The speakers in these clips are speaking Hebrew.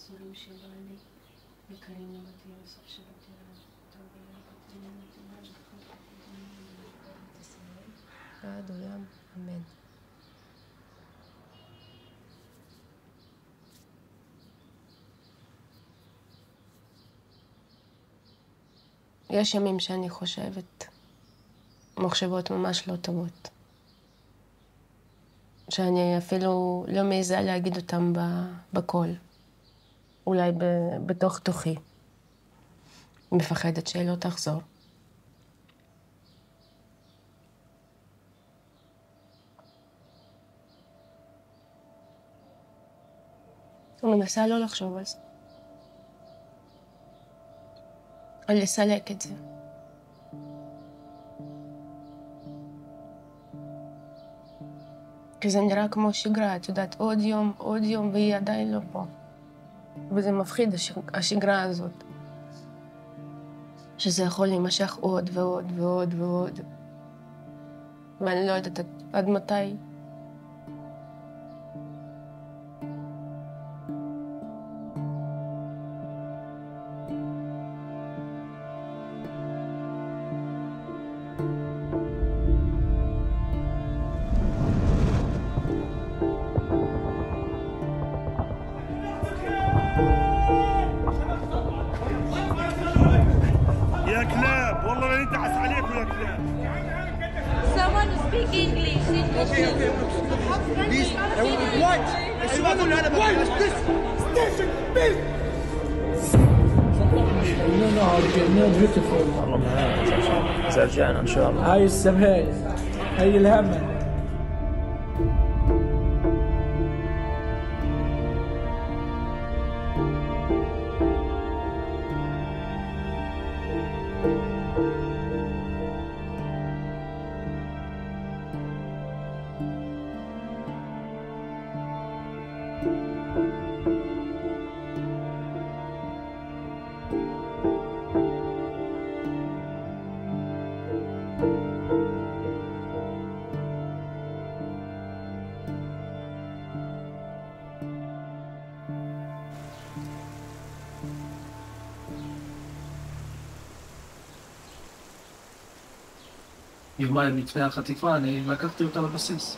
הסורים שלו עלי, וקרים לבתי יוסף שבתי עד עולם, אמן. יש ימים שאני חושבת מחשבות ממש לא טובות, שאני אפילו לא מעיזה להגיד אותם בקול, אולי בתוך תוכי, מפחדת שלא תחזור. אני מנסה לא לחשוב על זה, על לסלק את זה. כי זה נראה כמו שגרה, את יודעת, עוד יום, והיא עדיין לא פה. וזה מפחיד, השגרה הזאת. שזה יכול להימשך עוד ועוד ועוד ועוד. ואני לא יודעת עד מתי. يا كلاب والله لا ندعس عليكم يا كلاب. Someone speak English. Please, what? شو بقول انا ستيشن بيس. No, beautiful. والله ما إذا رجعنا إن شاء الله. هاي السبهاي هاي الهمة. יומיים לפני החטיפה, אני לקחתי אותה לבסיס.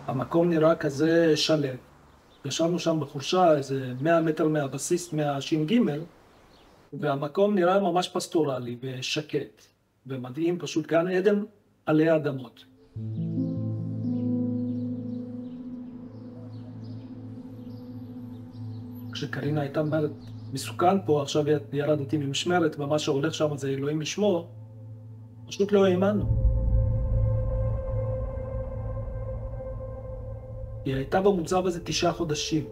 המקום נראה כזה שלם. ישבנו שם בחורשה, איזה 100 מטר מהבסיס, מהש"ג, והמקום נראה ממש פסטורלי ושקט, ומדהים, פשוט גן עדן עלי אדמות. כשקרינה הייתה אומרת, מסוכן פה, עכשיו ירדתי ממשמרת, ומה שהולך שם זה אלוהים ישמור, פשוט לא האמנו. היא הייתה במוצב הזה 9 חודשים.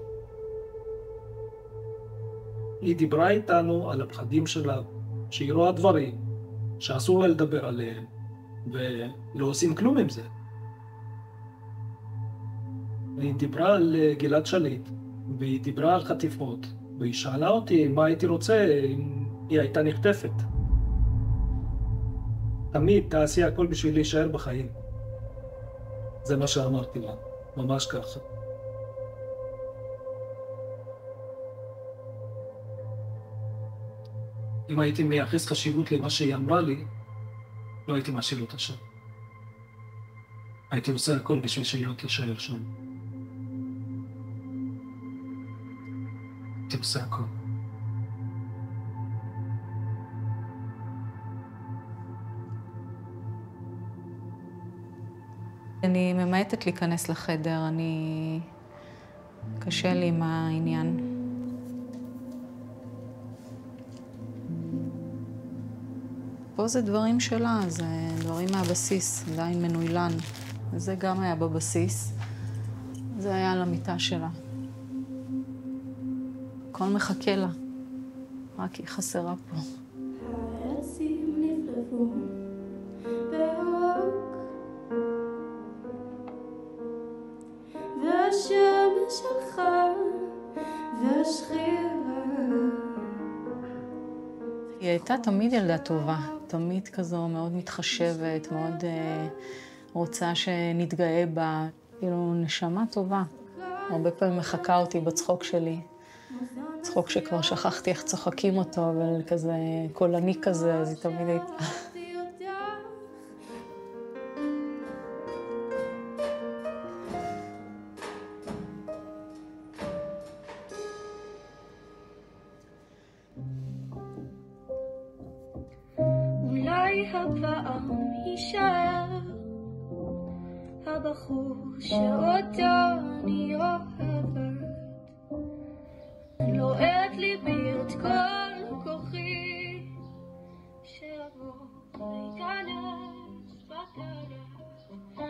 היא דיברה איתנו על הפחדים שלה, שהיא רואה דברים שאסור לה לדבר עליהם, ולא עושים כלום עם זה. היא דיברה על גלעד שליט, והיא דיברה על חטיפות, והיא שאלה אותי מה הייתי רוצה אם היא הייתה נחטפת. תמיד תעשי הכל בשביל להישאר בחיים. זה מה שאמרתי לה, ממש ככה. אם הייתי מייחס חשיבות למה שהיא אמרה לי, לא הייתי משאיר אותה שם. הייתי עושה הכל בשביל שהיא לא תישאר שם. הייתי עושה הכל. אני ממעטת להיכנס לחדר, קשה לי עם העניין. פה זה דברים שלה, זה דברים מהבסיס, עדיין מנוילן. וזה גם היה בבסיס. זה היה על המיטה שלה. הכל מחכה לה, רק היא חסרה פה. והשמש שלך והשחירה. היא הייתה תמיד ילדה טובה, תמיד כזו מאוד מתחשבת, מאוד רוצה שנתגאה בה, כאילו נשמה טובה. הרבה פעמים מחכה אותי בצחוק שלי. צחוק שכבר שכחתי איך צוחקים אותו, אבל כזה קולני כזה, אז היא תמיד הייתה. אולי הפעם יישאר הבחור שאותו אני אוהבת, לועט ליבי את כל כוחי, שיבוא להיכנס בדרך,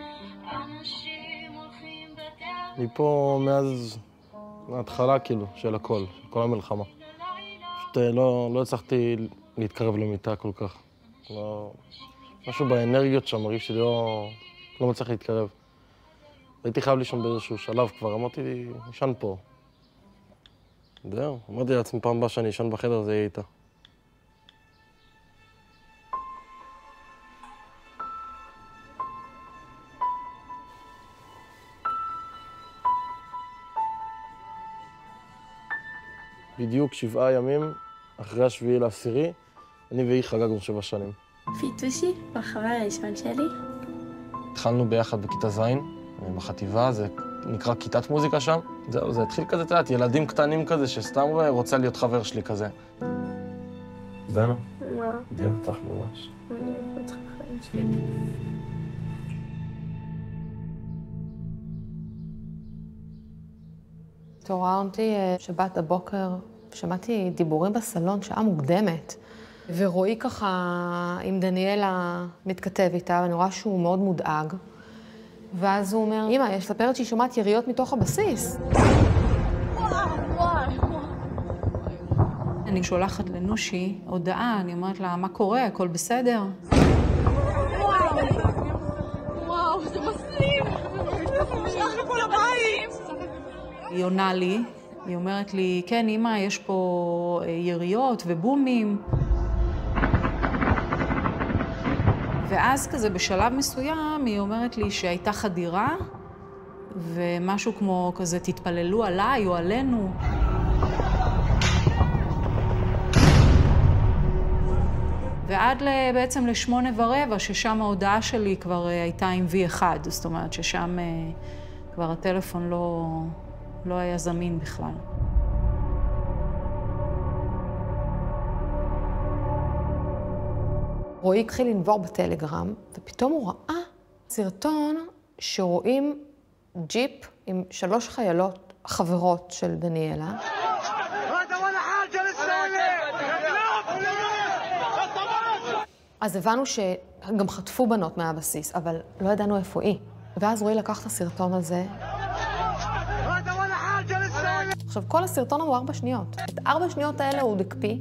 אנשים הולכים בדרך. אני פה מאז ההתחלה כאילו של הכל, של כל המלחמה. פשוט לא הצלחתי להתקרב למיטה כל כך. משהו באנרגיות שם, מרגיש שלי לא מצליח להתקרב. הייתי חייב לישון באיזשהו שלב כבר, אמרתי לי, ישן פה. זהו, אמרתי לעצמי פעם הבאה שאני ישן בחדר, זה יהיה איתה. בדיוק 7 ימים אחרי 7/10, אני והיא חגגנו 7 שנים. פיטושי, בחבר הראשון שלי. התחלנו ביחד בכיתה ז', בחטיבה, זה נקרא כיתת מוזיקה שם. זהו, זה התחיל כזה, תדעת, ילדים קטנים כזה, שסתם רוצה להיות חבר שלי כזה. דנה? מה? דיוק אותך ממש. אני אוהבת אותך חיים שלי. התעוררתי שבת בבוקר, שמעתי דיבורים בסלון שעה מוקדמת, ורועי ככה עם דניאלה מתכתב איתה, ואני רואה שהוא מאוד מודאג. ואז הוא אומר, אמא, יש לספרת שהיא שומעת יריות מתוך הבסיס. אני שולחת לנושי הודעה, אני אומרת לה, מה קורה? הכל בסדר? וואו, זה מסלים! שייך לכל הבית! היא עונה לי, היא אומרת לי, כן, אמא, יש פה יריות ובומים. ואז כזה בשלב מסוים היא אומרת לי שהייתה חדירה, ומשהו כמו כזה, תתפללו עליי או עלינו. ועד בעצם ל8:15, ששם ההודעה שלי כבר הייתה עם V1, זאת אומרת ששם כבר הטלפון לא היה זמין בכלל. רועי התחיל לנבור בטלגרם, ופתאום הוא ראה סרטון שרואים ג'יפ עם 3 חיילות חברות של דניאלה. אז הבנו שגם חטפו בנות מהבסיס, אבל לא ידענו איפה היא. ואז רועי לקח את הסרטון הזה. עכשיו, כל הסרטון הוא 4 שניות. את 4 שניות האלה הוא דקפיא.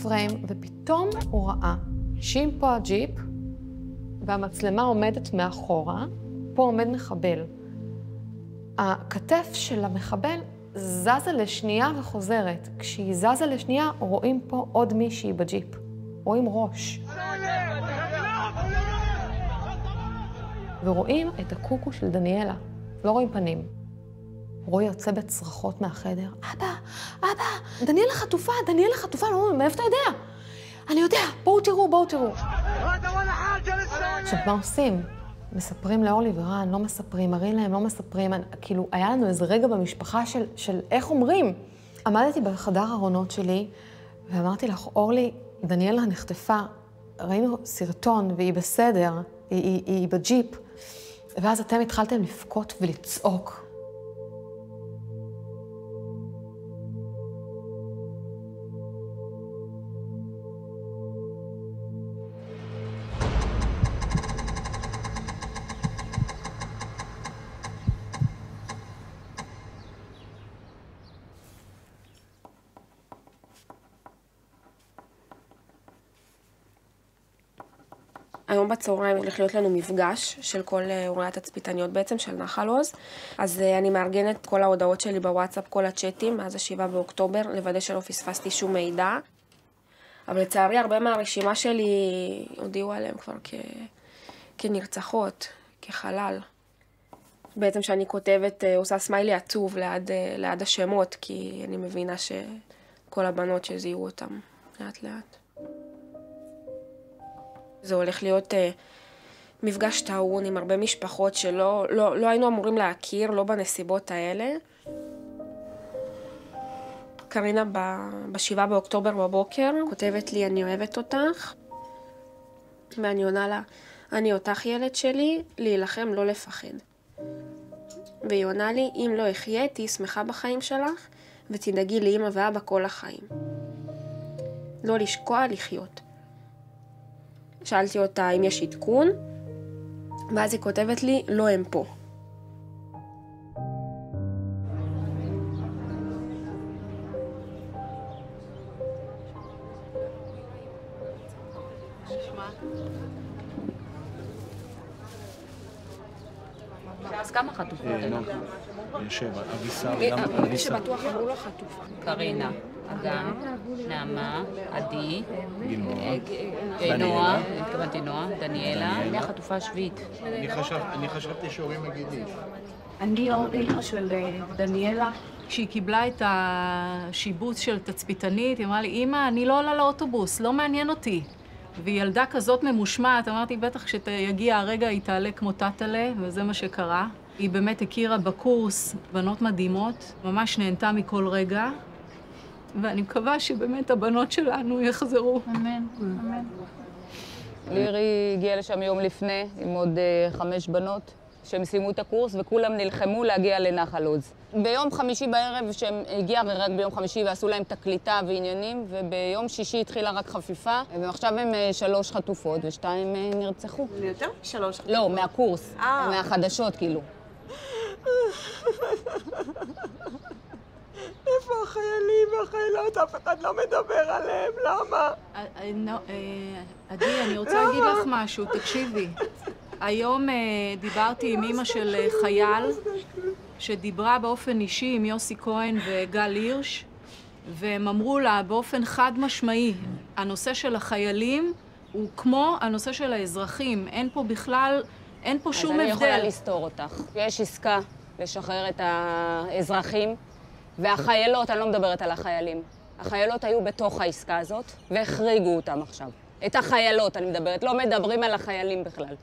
פריים, ופתאום הוא ראה שאם פה הג'יפ, והמצלמה עומדת מאחורה, פה עומד מחבל. הכתף של המחבל זזה לשנייה וחוזרת. כשהיא זזה לשנייה, רואים פה עוד מישהי בג'יפ. רואים ראש. ורואים את הקוקו של דניאלה. לא רואים פנים. רועי יוצא בצרחות מהחדר. אבא, דניאלה חטופה, לא, מאיפה אתה יודע? אני יודע, בואו תראו. עכשיו, מה עושים? מספרים לאורלי ורן, לא מספרים, מראים להם, לא מספרים. כאילו, היה לנו איזה רגע במשפחה של איך אומרים. עמדתי בחדר ארונות שלי, ואמרתי לך, אורלי, דניאלה נחטפה, ראינו סרטון, והיא בסדר, היא בג'יפ, ואז אתם התחלתם לבכות ולצעוק. היום בצהריים הולך להיות לנו מפגש של כל הורי התצפיתניות בעצם, של נחל עוז. אז אני מארגנת כל ההודעות שלי בוואטסאפ, כל הצ'אטים, מאז 7 באוקטובר, לוודא שלא פספסתי שום מידע. אבל לצערי, הרבה מהרשימה שלי הודיעו עליהם כבר כנרצחות, כחלל. בעצם שאני כותבת, עושה סמיילי עצוב ליד השמות, כי אני מבינה שכל הבנות שזיהו אותם לאט לאט. זה הולך להיות מפגש טעון עם הרבה משפחות שלא היינו אמורים להכיר, לא בנסיבות האלה. קרינה ב7 באוקטובר בבוקר כותבת לי, אני אוהבת אותך, ואני עונה לה, אני אותך ילד שלי, להילחם, לא לפחד. והיא עונה לי, אם לא אחיה, תהי שמחה בחיים שלך, ותדאגי לאמא ואבא כל החיים. לא לשקוע, לחיות. שאלתי אותה אם יש עדכון, ואז היא כותבת לי, לא הם פה. אז כמה חטופות? יש 7, אביסה וגם אביסה. שבטוח אמרו לו חטופה. קרינה, אגם, נעמה, עדי, דניאלה. התכוונתי נועה, דניאלה, מי החטופה השביעית? אני חשבתי שהורים מגידים. אני אמא של דניאלה. כשהיא קיבלה את השיבוץ של תצפיתנית, היא אמרה לי, אמא, אני לא עולה לאוטובוס, לא מעניין אותי. והיא ילדה כזאת ממושמעת, אמרתי, בטח כשתגיע הרגע היא תעלה כמו טאטלה, וזה מה שקרה. היא באמת הכירה בקורס בנות מדהימות, ממש נהנתה מכל רגע, ואני מקווה שבאמת הבנות שלנו יחזרו. אמן, אמן. לירי הגיעה לשם יום לפני עם עוד 5 בנות שהם סיימו את הקורס וכולם נלחמו להגיע לנחל עוז. ביום חמישי בערב שהם הגיעה רק ביום חמישי ועשו להם את הקליטה ועניינים, וביום שישי התחילה רק חפיפה, ועכשיו הם 3 חטופות ו2 נרצחו. יותר? 3? לא, מהקורס, מהחדשות כאילו. איפה החיילים והחיילות? אף אחד לא מדבר עליהם, למה? עדי, אני רוצה להגיד לך משהו, תקשיבי. היום דיברתי עם אמא של חייל שדיברה באופן אישי עם יוסי כהן וגל הירש, והם אמרו לה באופן חד משמעי, הנושא של החיילים הוא כמו הנושא של האזרחים, אין פה בכלל, אין פה שום הבדל. אז אני יכולה לסתור אותך. יש עסקה לשחרר את האזרחים, והחיילות, אני לא מדברת על החיילים, החיילות היו בתוך העסקה הזאת והחריגו אותם עכשיו. את החיילות אני מדברת, לא מדברים על החיילים בכלל.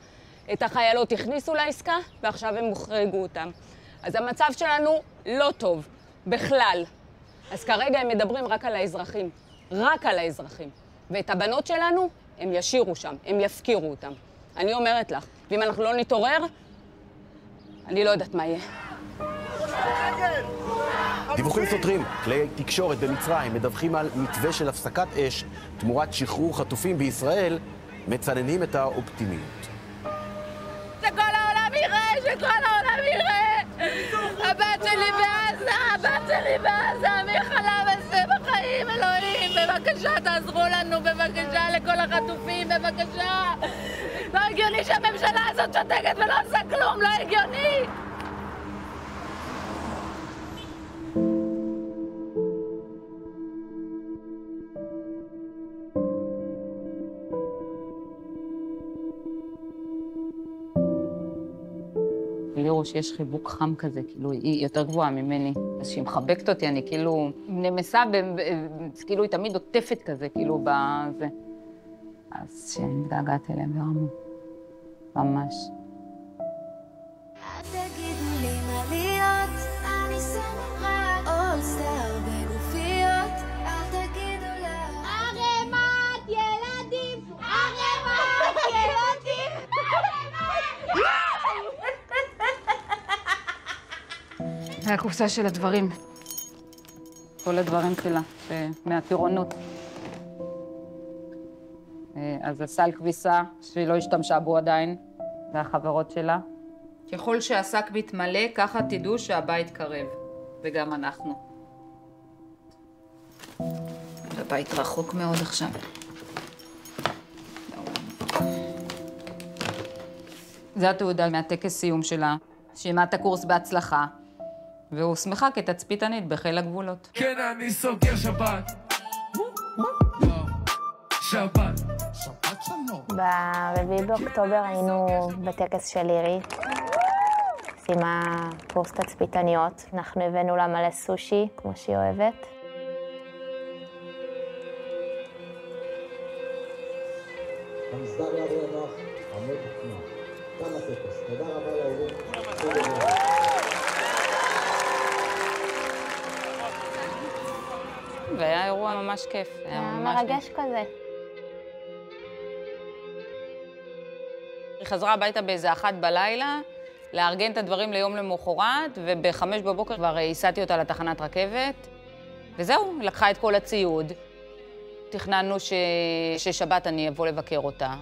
את החיילות הכניסו לעסקה ועכשיו הם הוחרגו אותם. אז המצב שלנו לא טוב, בכלל. אז כרגע הם מדברים רק על האזרחים, רק על האזרחים. ואת הבנות שלנו, הם ישירו שם, הם יפקירו אותם. אני אומרת לך, ואם אנחנו לא נתעורר, אני לא יודעת מה יהיה. דיווחים סותרים, כלי תקשורת במצרים מדווחים על מתווה של הפסקת אש תמורת שחרור חטופים בישראל, מצננים את האופטימיות. שכל העולם יראה, שכל העולם יראה! הבת שלי בעזה, הבת שלי בעזה, מי חלם על זה בחיים, אלוהים? בבקשה, תעזרו לנו, בבקשה, לכל החטופים, בבקשה! לא הגיוני שהממשלה הזאת שותקת ולא עושה כלום, לא הגיוני! לירו שיש חיבוק חם כזה, כאילו היא יותר גבוהה ממני. אז שהיא מחבקת אותי, אני כאילו נמסה, כאילו היא תמיד עוטפת כזה, כאילו בזה. אז שהתגעגעת אליהם ברמה. ממש. תגידו לי מה להיות, אני שמה רק אולסטאר בגופיות, אל תגידו לה ערימת ילדים, ערימת ילדים, זה הקופסה של הדברים. כל הדברים שלה, מהטירונות. אז הסל כביסה, שהיא לא השתמשה בו עדיין, והחברות שלה. ככל שהשק מתמלא, ככה תדעו שהבית קרב, וגם אנחנו. הבית רחוק מאוד עכשיו. זה התעודה מהטקס סיום שלה, סיימה את הקורס בהצלחה, והוא שמחה כתצפיתנית בחיל הגבולות. כן, אני סוגר שבת. שבת. ב4 באוקטובר היינו בטקס של לירי. סיימה קורס תצפיתניות. אנחנו הבאנו לה מלא סושי, כמו שהיא אוהבת. המסדר לרווח, עמוד פנימה. כאן הטקס. תודה רבה להורים. והיה אירוע ממש כיף. היה מרגש כזה. היא חזרה הביתה באיזה 1 בלילה, לארגן את הדברים ליום למחרת, וב-5 בבוקר כבר הסעתי אותה לתחנת רכבת. וזהו, לקחה את כל הציוד. תכננו ששבת אני אבוא לבקר אותה.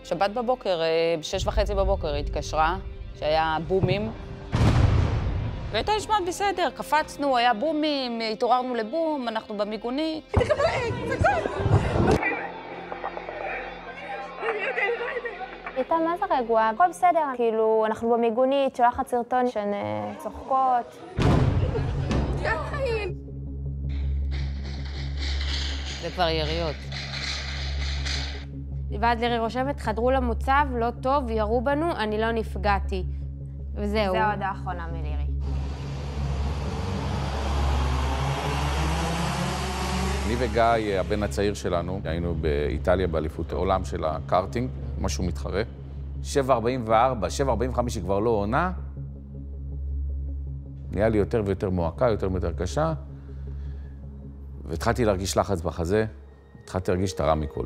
שבת בבוקר, ב-6:30 בבוקר היא התקשרה, שהיה בומים. והייתה נשמעת בסדר, קפצנו, היה בומים, התעוררנו לבום, אנחנו במיגונית. הייתה מה זה רגועה, הכל בסדר, כאילו, אנחנו במיגונית, שולחת סרטון שהן צוחקות. זה כבר יריות. ועד לירי רושמת, חדרו למוצב, לא טוב, ירו בנו, אני לא נפגעתי. וזהו. זו ההודעה האחרונה מלירי. אני וגיא, הבן הצעיר שלנו, היינו באיטליה באליפות העולם של הקארטינג, משהו מתחרה. 7:44, 7:45 היא כבר לא עונה. נהיה לי יותר ויותר מועקה, יותר ויותר קשה. והתחלתי להרגיש לחץ בחזה, התחלתי להרגיש את הרע מכל.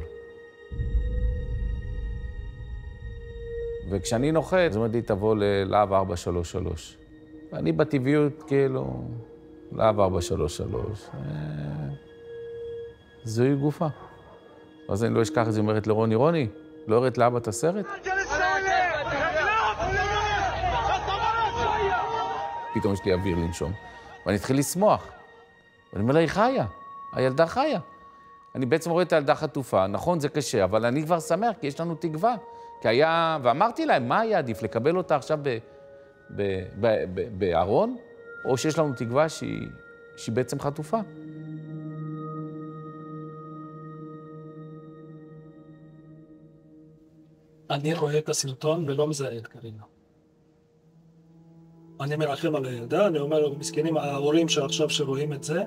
וכשאני נוחת, זאת אומרת לי, תבוא ללהב 433. ואני בטבעיות, כאילו, להב 433. זוהי גופה. אז אני לא אשכח את זה, אומרת לרוני, רוני, לא הראית לאבא את הסרט? פתאום יש לי אוויר לנשום, ואני התחיל לשמוח. ואני אומר לה, היא חיה, הילדה חיה. אני בעצם רואה את הילדה חטופה, נכון, זה קשה, אבל אני כבר שמח, כי יש לנו תקווה. כי היה, ואמרתי להם, מה היה עדיף, לקבל אותה עכשיו בארון, או שיש לנו תקווה שהיא בעצם חטופה? אני רואה את הסרטון ולא מזהה את קרינה. אני מרחם על הילדה, אני אומר, מסכנים ההורים שעכשיו שרואים את זה,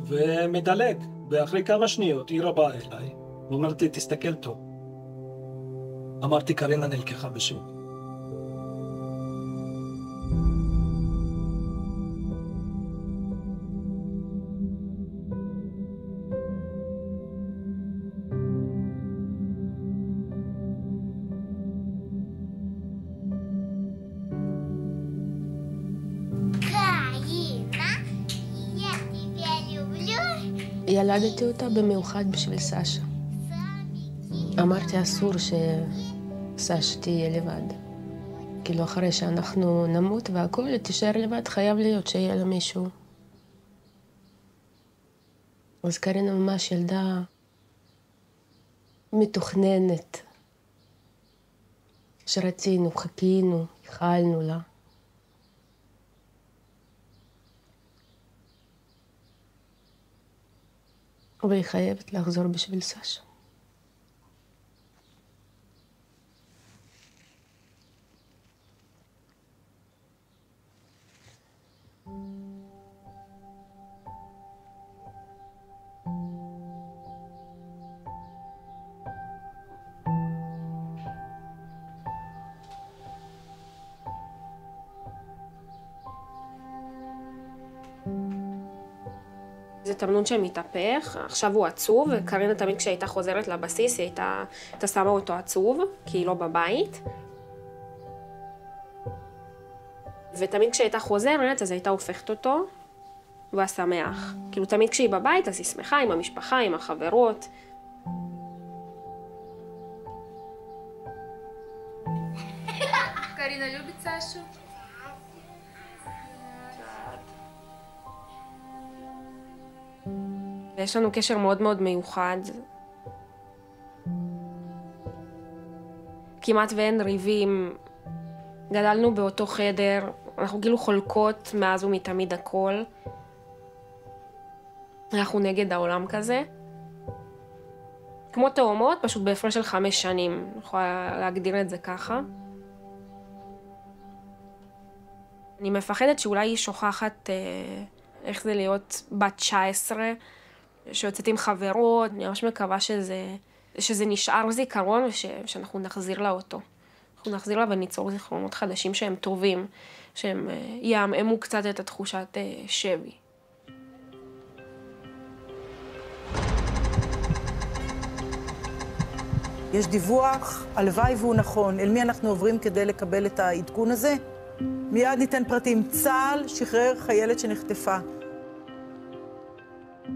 ומדלג, ואחרי כמה שניות היא רבה אליי, ואומרת לי, תסתכל טוב. אמרתי, קרינה נלקחה בשבי. ילדתי אותה במיוחד בשביל סשה. אמרתי, אסור שסשה תהיה לבד. כאילו, אחרי שאנחנו נמות והכל, היא תישאר לבד, חייב להיות שיהיה לה מישהו. אז קרינה ממש ילדה מתוכננת, שרצינו, חיכינו, ייחלנו לה. והיא חייבת לחזור בשביל סשה. זה תמנון שמתהפך, עכשיו הוא עצוב, וקרינה תמיד כשהייתה חוזרת לבסיס, היא הייתה שמה אותו עצוב, כי היא לא בבית. ותמיד כשהייתה חוזרת, אז הייתה הופכת אותו, והוא היה שמח. כאילו תמיד כשהיא בבית, אז היא שמחה עם המשפחה, עם החברות. Карина любит Сашу? ויש לנו קשר מאוד מאוד מיוחד. כמעט ואין ריבים. גדלנו באותו חדר, אנחנו כאילו חולקות מאז ומתמיד הכל. אנחנו נגד העולם כזה. כמו תאומות, פשוט בהפרש של 5 שנים. אני יכולה להגדיר את זה ככה. אני מפחדת שאולי היא שוכחת איך זה להיות בת 19, שיוצאת עם חברות, אני ממש מקווה שזה נשאר זיכרון ושאנחנו נחזיר לה אותו. אנחנו נחזיר לה וניצור זיכרונות חדשים שהם טובים, שהם יעמעמו קצת את התחושת שבי. יש דיווח, הלוואי והוא נכון. אל מי אנחנו עוברים כדי לקבל את העדכון הזה? מיד ניתן פרטים. צה"ל שחרר חיילת שנחטפה.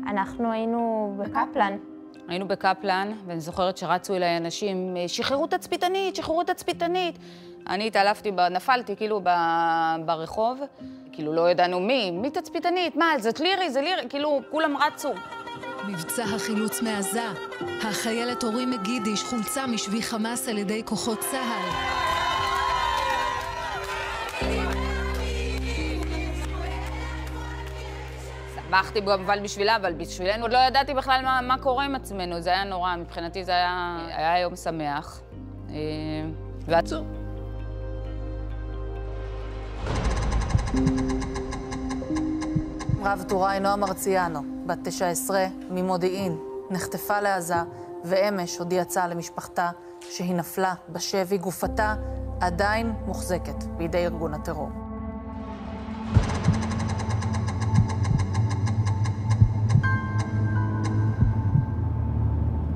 אנחנו היינו בקפלן. היינו בקפלן, ואני זוכרת שרצו אליי אנשים, שחררו תצפיתנית, שחררו תצפיתנית. אני התעלפתי, נפלתי כאילו ברחוב, כאילו לא ידענו מי תצפיתנית, מה, זאת לירי, זה לירי, כאילו כולם רצו. מבצע החילוץ מעזה, החיילת אורי מגידיש חולצה משבי חמאס על ידי כוחות צה"ל. שמחתי אבל בשבילה, אבל בשבילנו עוד לא ידעתי בכלל מה קורה עם עצמנו, זה היה נורא, מבחינתי זה היה יום שמח. ועצוב. רב טוראי נועה מרציאנו, בת 19, ממודיעין, נחטפה לעזה, ואמש הודיעה צה"ל למשפחתה שהיא נפלה בשבי. גופתה עדיין מוחזקת בידי ארגון הטרור.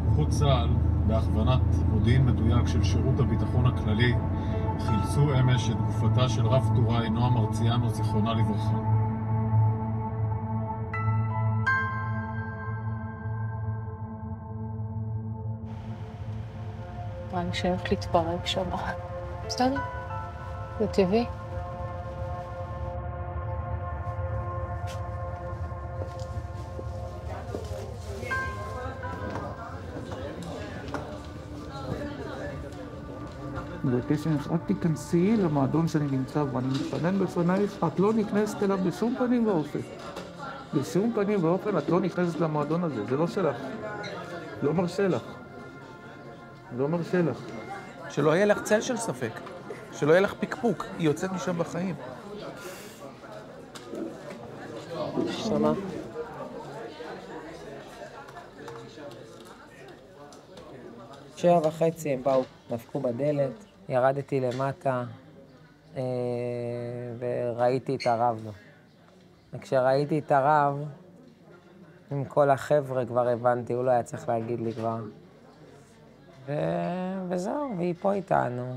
כוחות צה"ל, בהכוונת מודיעין מדויק של שירות הביטחון הכללי, חילצו אמש את גופתה של רב טוראי נועה מרציאנו, זיכרונה לברכה. אני חייבת להתפרק שם. בסדר, זה טבעי. גברתי, רק תיכנסי למועדון שאני נמצא בו, אני מתפנן בפנייך, את לא נכנסת אליו בשום פנים ואופן. בשום פנים ואופן את לא נכנסת למועדון הזה, זה לא שלך. לא מרשה לך. לא מרשה לך. שלא יהיה לך צל של ספק, שלא יהיה לך פיקפוק, היא יוצאת משם בחיים. שמה? שבע וחצי הם באו, דפקו בדלת, ירדתי למטה וראיתי את הרב. וכשראיתי את הרב, עם כל החבר'ה כבר הבנתי, הוא לא היה צריך להגיד לי כבר. וזהו, והיא פה איתנו,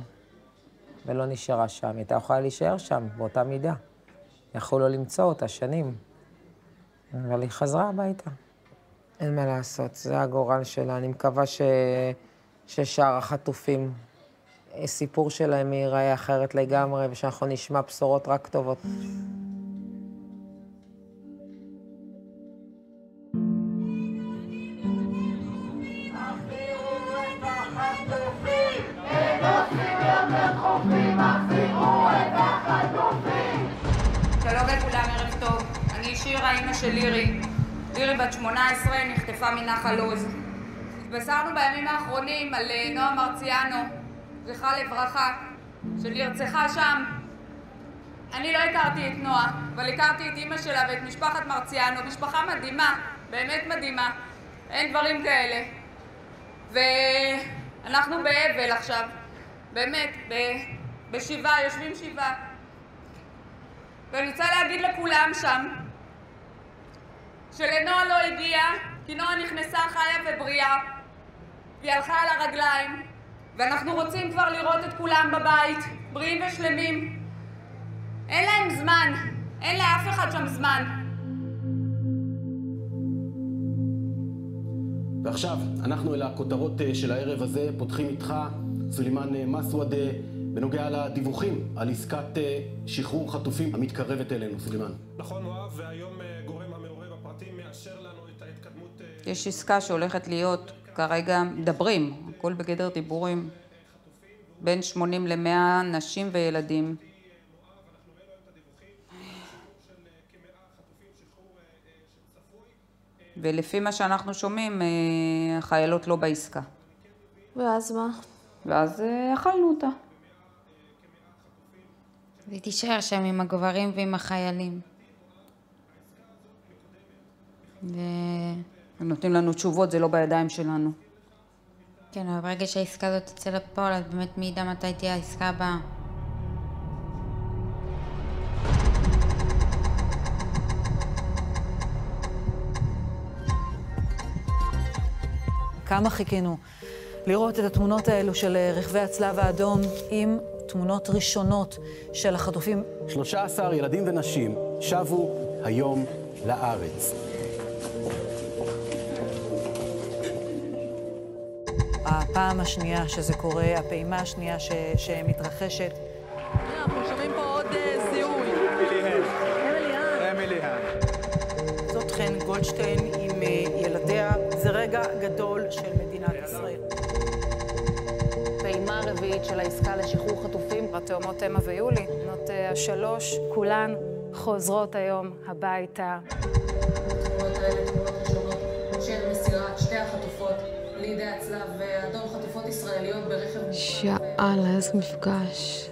ולא נשארה שם. היא הייתה יכולה להישאר שם, באותה מידה. יכלו לא למצוא אותה שנים, אבל היא חזרה הביתה. אין מה לעשות, זה הגורל שלה. אני מקווה ששאר החטופים, סיפור שלהם ייראה אחרת לגמרי, ושאנחנו נשמע בשורות רק טובות. שלום לכולם, ערב טוב. אני שירה, אמא של לירי. לירי בת 18, נחטפה מנחל עוז. התבשרנו בימים האחרונים על נועה מרציאנו, זכרה לברכה, שנרצחה שם. אני לא הכרתי את נועה, אבל הכרתי את אמא שלה ואת משפחת מרציאנו. משפחה מדהימה, באמת מדהימה. אין דברים כאלה. ואנחנו באבל עכשיו. באמת, בשבעה, יושבים שבעה. ואני רוצה להגיד לכולם שם, שלנועה לא הגיעה, כי נועה נכנסה חיה ובריאה, והיא הלכה על הרגליים, ואנחנו רוצים כבר לראות את כולם בבית, בריאים ושלמים. אין להם זמן, אין לאף אחד שם זמן. ועכשיו, אנחנו אל הכותרות של הערב הזה, פותחים איתך, סולימאן מסוודה, בנוגע לדיווחים על עסקת שחרור חטופים המתקרבת אלינו. סולימאן. נכון, מואב, והיום גורם המעורב הפרטים מאשר לנו את ההתקדמות. יש עסקה שהולכת להיות, כרגע מדברים, הכל בגדר דיבורים, בין 80 ל-100 נשים וילדים. ולפי מה שאנחנו שומעים, החיילות לא בעסקה. ואז מה? ואז אכלנו אותה. והיא תישאר שם עם הגברים ועם החיילים. הם נותנים לנו תשובות, זה לא בידיים שלנו. כן, אבל ברגע שהעסקה הזאת תצא לפועל, אז באמת מי ידע מתי תהיה העסקה הבאה. כמה חיכינו לראות את התמונות האלו של רכבי הצלב האדום עם תמונות ראשונות של החטופים. 13 ילדים ונשים שבו היום לארץ. הפעם השנייה שזה קורה, הפעימה השנייה שמתרחשת. אנחנו שומעים פה עוד זיהוי. אמילי האן. זאת חן גולדשטיין עם ילדיה. זה רגע גדול של מדינת ישראל. פעימה רביעית של העסקה לשחרור חטופים. התאומות אמה ויולי, בנות השלוש, כולן חוזרות היום הביתה. התמונות האלה, תמונות ראשונות של מסירת שתי החטופות לידי הצלב האדום, חטופות ישראליות ברכב מוקרב. שאלה, איזה מפגש.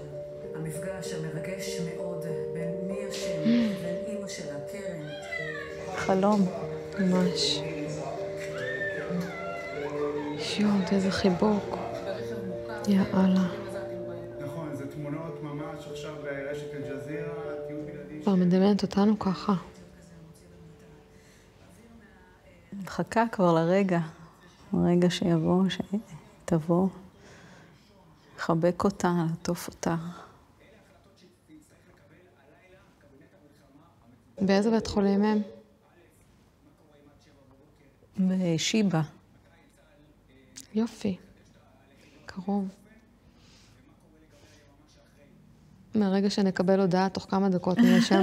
המפגש המרגש מאוד בין מי השם ובין אמא שלה, קרן. חלום, ממש. שיוט, איזה חיבוק. יאללה. נכון, זה תמונות ממש עכשיו ברשת אל-ג'זירה, תהיו בלעדי. כבר מדמיינת אותנו ככה. מחכה כבר לרגע. הרגע שיבוא, שתבוא, לחבק אותה, לעטוף אותה. באיזה בית חולים הם? בשיבא. יופי. קרוב. מהרגע שנקבל הודעה, תוך כמה דקות נהיה שם.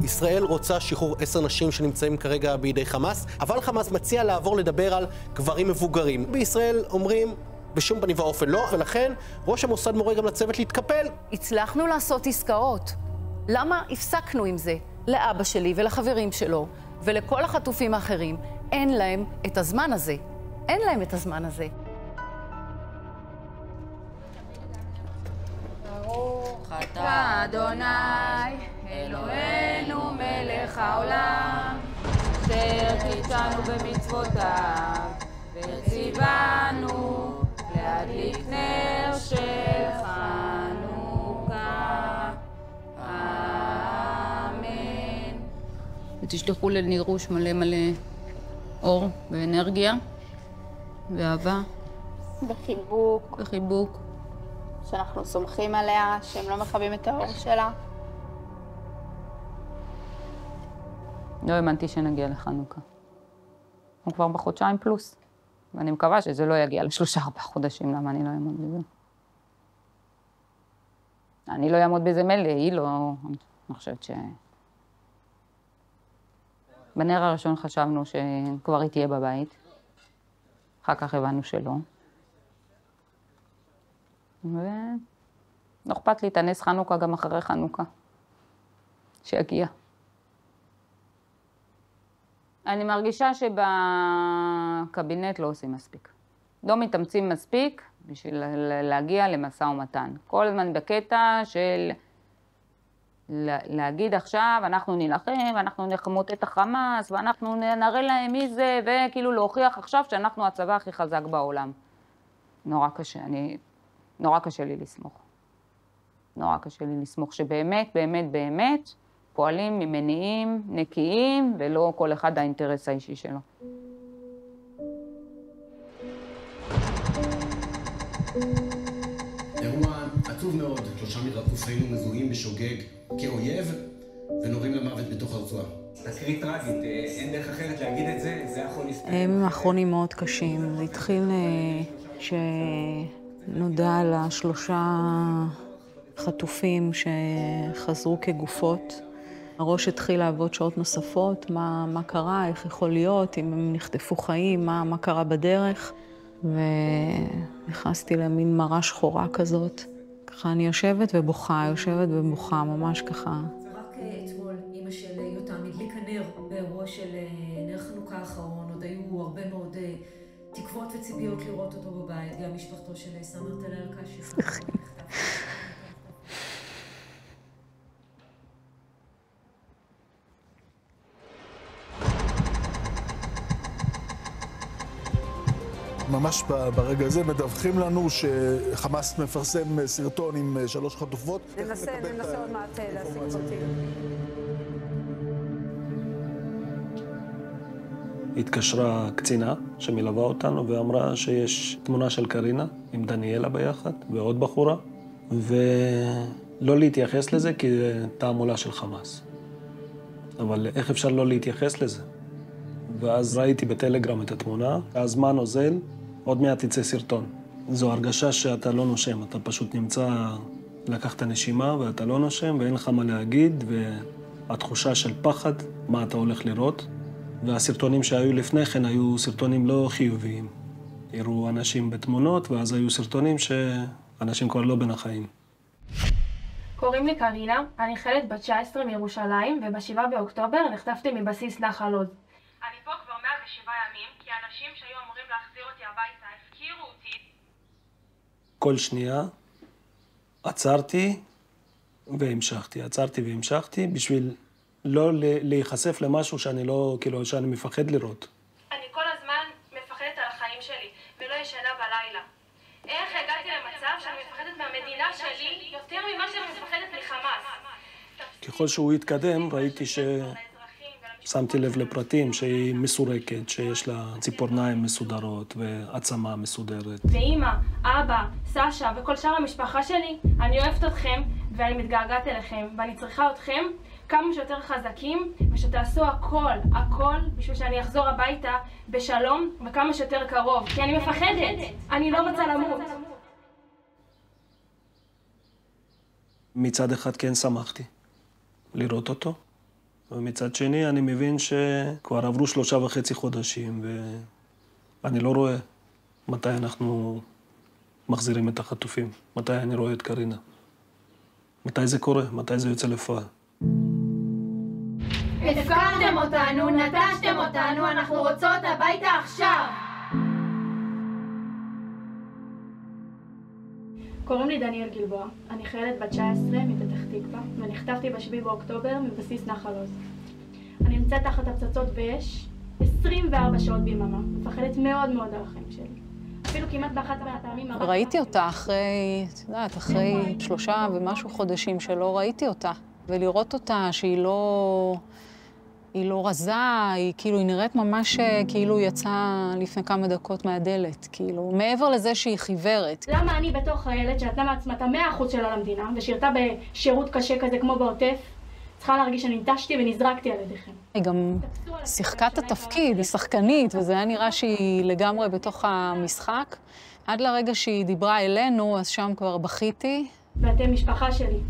ישראל רוצה שחרור 10 נשים שנמצאים כרגע בידי חמאס, אבל חמאס מציע לעבור לדבר על גברים מבוגרים. בישראל אומרים בשום פנים ואופן לא, ולכן ראש המוסד מורה גם לצוות להתקפל. הצלחנו לעשות עסקאות. למה הפסקנו עם זה? לאבא שלי ולחברים שלו ולכל החטופים האחרים אין להם את הזמן הזה. אין להם את הזמן הזה. ברוך אתה אדוני אלוהינו מלך העולם, אשר קידשנו במצוותיו וציוונו להדליק נר של חנוכה. אמן. ותשלחו לנירוש מלא מלא אור ואנרגיה ואהבה. בחיבוק. בחיבוק. שאנחנו סומכים עליה, שהם לא מכבים את האור שלה. לא האמנתי שנגיע לחנוכה. הוא כבר בחודשיים פלוס. ואני מקווה שזה לא יגיע ל3-4 חודשים, למה אני לא אעמוד בזה. אני לא אעמוד בזה מלא, היא לא... אני חושבת ש... בנר הראשון חשבנו שכבר היא תהיה בבית. אחר כך הבנו שלא. ולא אכפת לי, תנס חנוכה גם אחרי חנוכה. שיגיע. אני מרגישה שבקבינט לא עושים מספיק. לא מתאמצים מספיק בשביל להגיע למשא ומתן. כל הזמן בקטע של להגיד עכשיו, אנחנו נלחם, ואנחנו נחמות את החמאס, ואנחנו נראה להם מי זה, וכאילו להוכיח עכשיו שאנחנו הצבא הכי חזק בעולם. נורא קשה, נורא קשה לי לסמוך. נורא קשה לי לסמוך שבאמת, באמת, באמת, פועלים ממניעים נקיים, ולא כל אחד האינטרס האישי שלו. אירוע עצוב מאוד, 3 מחטופינו מזוהים בשוגג כאויב, ונורים למוות בתוך הרצועה. תקרית טרגית, אין דרך אחרת להגיד את זה, זה יכול להסתכל. הימים האחרונים מאוד קשים. זה התחיל שנודע על 3 חטופים שחזרו כגופות. הראש התחיל לעבוד שעות נוספות, מה קרה, איך יכול להיות, אם הם נחטפו חיים, מה קרה בדרך. ונכנסתי למין מראה שחורה כזאת. ככה אני יושבת ובוכה, ממש ככה. רק אתמול אמא של אותם, הדליק הנר באירוע של נר חנוכה האחרון, עוד היו הרבה מאוד תקוות וציפיות לראות אותו בבית, גם משפחתו של סמר טלאלקה שחרר. ממש ברגע הזה מדווחים לנו שחמאס מפרסם סרטון עם 3 חטופות. ננסה עוד מעט להשיג אותי. התקשרה קצינה שמלווה אותנו ואמרה שיש תמונה של קרינה עם דניאלה ביחד ועוד בחורה, ולא להתייחס לזה כי זה תעמולה של חמאס. אבל איך אפשר לא להתייחס לזה? ואז ראיתי בטלגרם את התמונה, הזמן אוזל, עוד מעט יצא סרטון. זו הרגשה שאתה לא נושם, אתה פשוט נמצא, לקח את הנשימה ואתה לא נושם ואין לך מה להגיד, והתחושה של פחד, מה אתה הולך לראות. והסרטונים שהיו לפני כן היו סרטונים לא חיוביים. הראו אנשים בתמונות, ואז היו סרטונים שאנשים כבר לא בין החיים. קוראים לי קרינה, אני חיילת בת 19 מירושלים, וב7 באוקטובר נחטפתי מבסיס נחל עוז. אני פה כבר 107 ימים, כי האנשים שהיו אמורים להחזיר אותי הביתה הפקירו אותי. כל שנייה עצרתי והמשכתי בשביל לא להיחשף למשהו שאני לא, כאילו, שאני מפחד לראות. אני כל הזמן מפחדת על החיים שלי, ולא ישנה בלילה. איך הגעתי למצב שאני מפחדת מהמדינה שלי יותר ממה שאני מפחדת מחמאס? ככל שהוא התקדם, ראיתי שמתי לב לפרטים שהיא מסורקת, שיש לה ציפורניים מסודרות ועצמה מסודרת. ואמא, אבא, סשה וכל שאר המשפחה שלי, אני אוהבת אתכם ואני מתגעגעת אליכם, ואני צריכה אתכם כמה שיותר חזקים, ושתעשו הכל בשביל שאני אחזור הביתה בשלום וכמה שיותר קרוב, כי אני מפחדת, אני לא רוצה למות. מצד אחד כן שמחתי לראות אותו, ומצד שני אני מבין שכבר עברו 3.5 חודשים, ואני לא רואה מתי אנחנו מחזירים את החטופים, מתי אני רואה את קרינה, מתי זה קורה, מתי זה יוצא לפועל. הפקרתם אותנו, נטשתם אותנו, אנחנו רוצות הביתה עכשיו. קוראים לי דניאל גלבוע, אני חיילת בת 19 מפתח תקווה, ונחטפתי ב7 באוקטובר מבסיס נחל עוז. אני נמצאת תחת הפצצות ואש 24 שעות ביממה, מפחדת מאוד מאוד על החיים שלי. אפילו כמעט באחת מהפעמים... ראיתי אותה אחרי 3 ומשהו חודשים שלא ראיתי אותה. ולראות אותה שהיא לא רזה, היא כאילו, היא נראית ממש כאילו יצאה לפני כמה דקות מהדלת, כאילו, מעבר לזה שהיא חיוורת. למה אני בתור חיילת שנתנה מעצמה את 100% שלה למדינה, ושירתה בשירות קשה כזה כמו בעוטף, צריכה להרגיש שננטשתי ונזרקתי על ידיכם? היא גם שיחקה את התפקיד, היא שחקנית, וזה היה נראה שהיא לגמרי בתוך המשחק. עד לרגע שהיא דיברה אלינו, אז שם כבר בכיתי. ואתם משפחה שלי.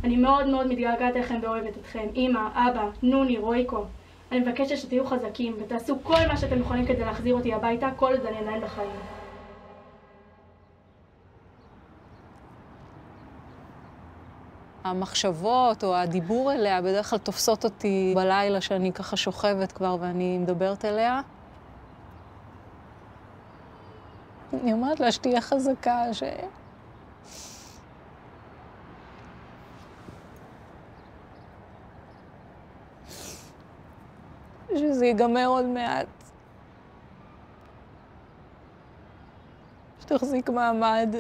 אני מאוד מאוד מתגעגעת אליכם ואוהבת אתכם. אמא, אבא, נוני, רויקו. אני מבקשת שתהיו חזקים ותעשו כל מה שאתם יכולים כדי להחזיר אותי הביתה, כל עוד אני עדיין בחיים. המחשבות או הדיבור אליה בדרך כלל תופסות אותי בלילה שאני ככה שוכבת כבר ואני מדברת אליה. אני אומרת לה שתהיה חזקה, שזה ייגמר עוד מעט. שתחזיק מעמד,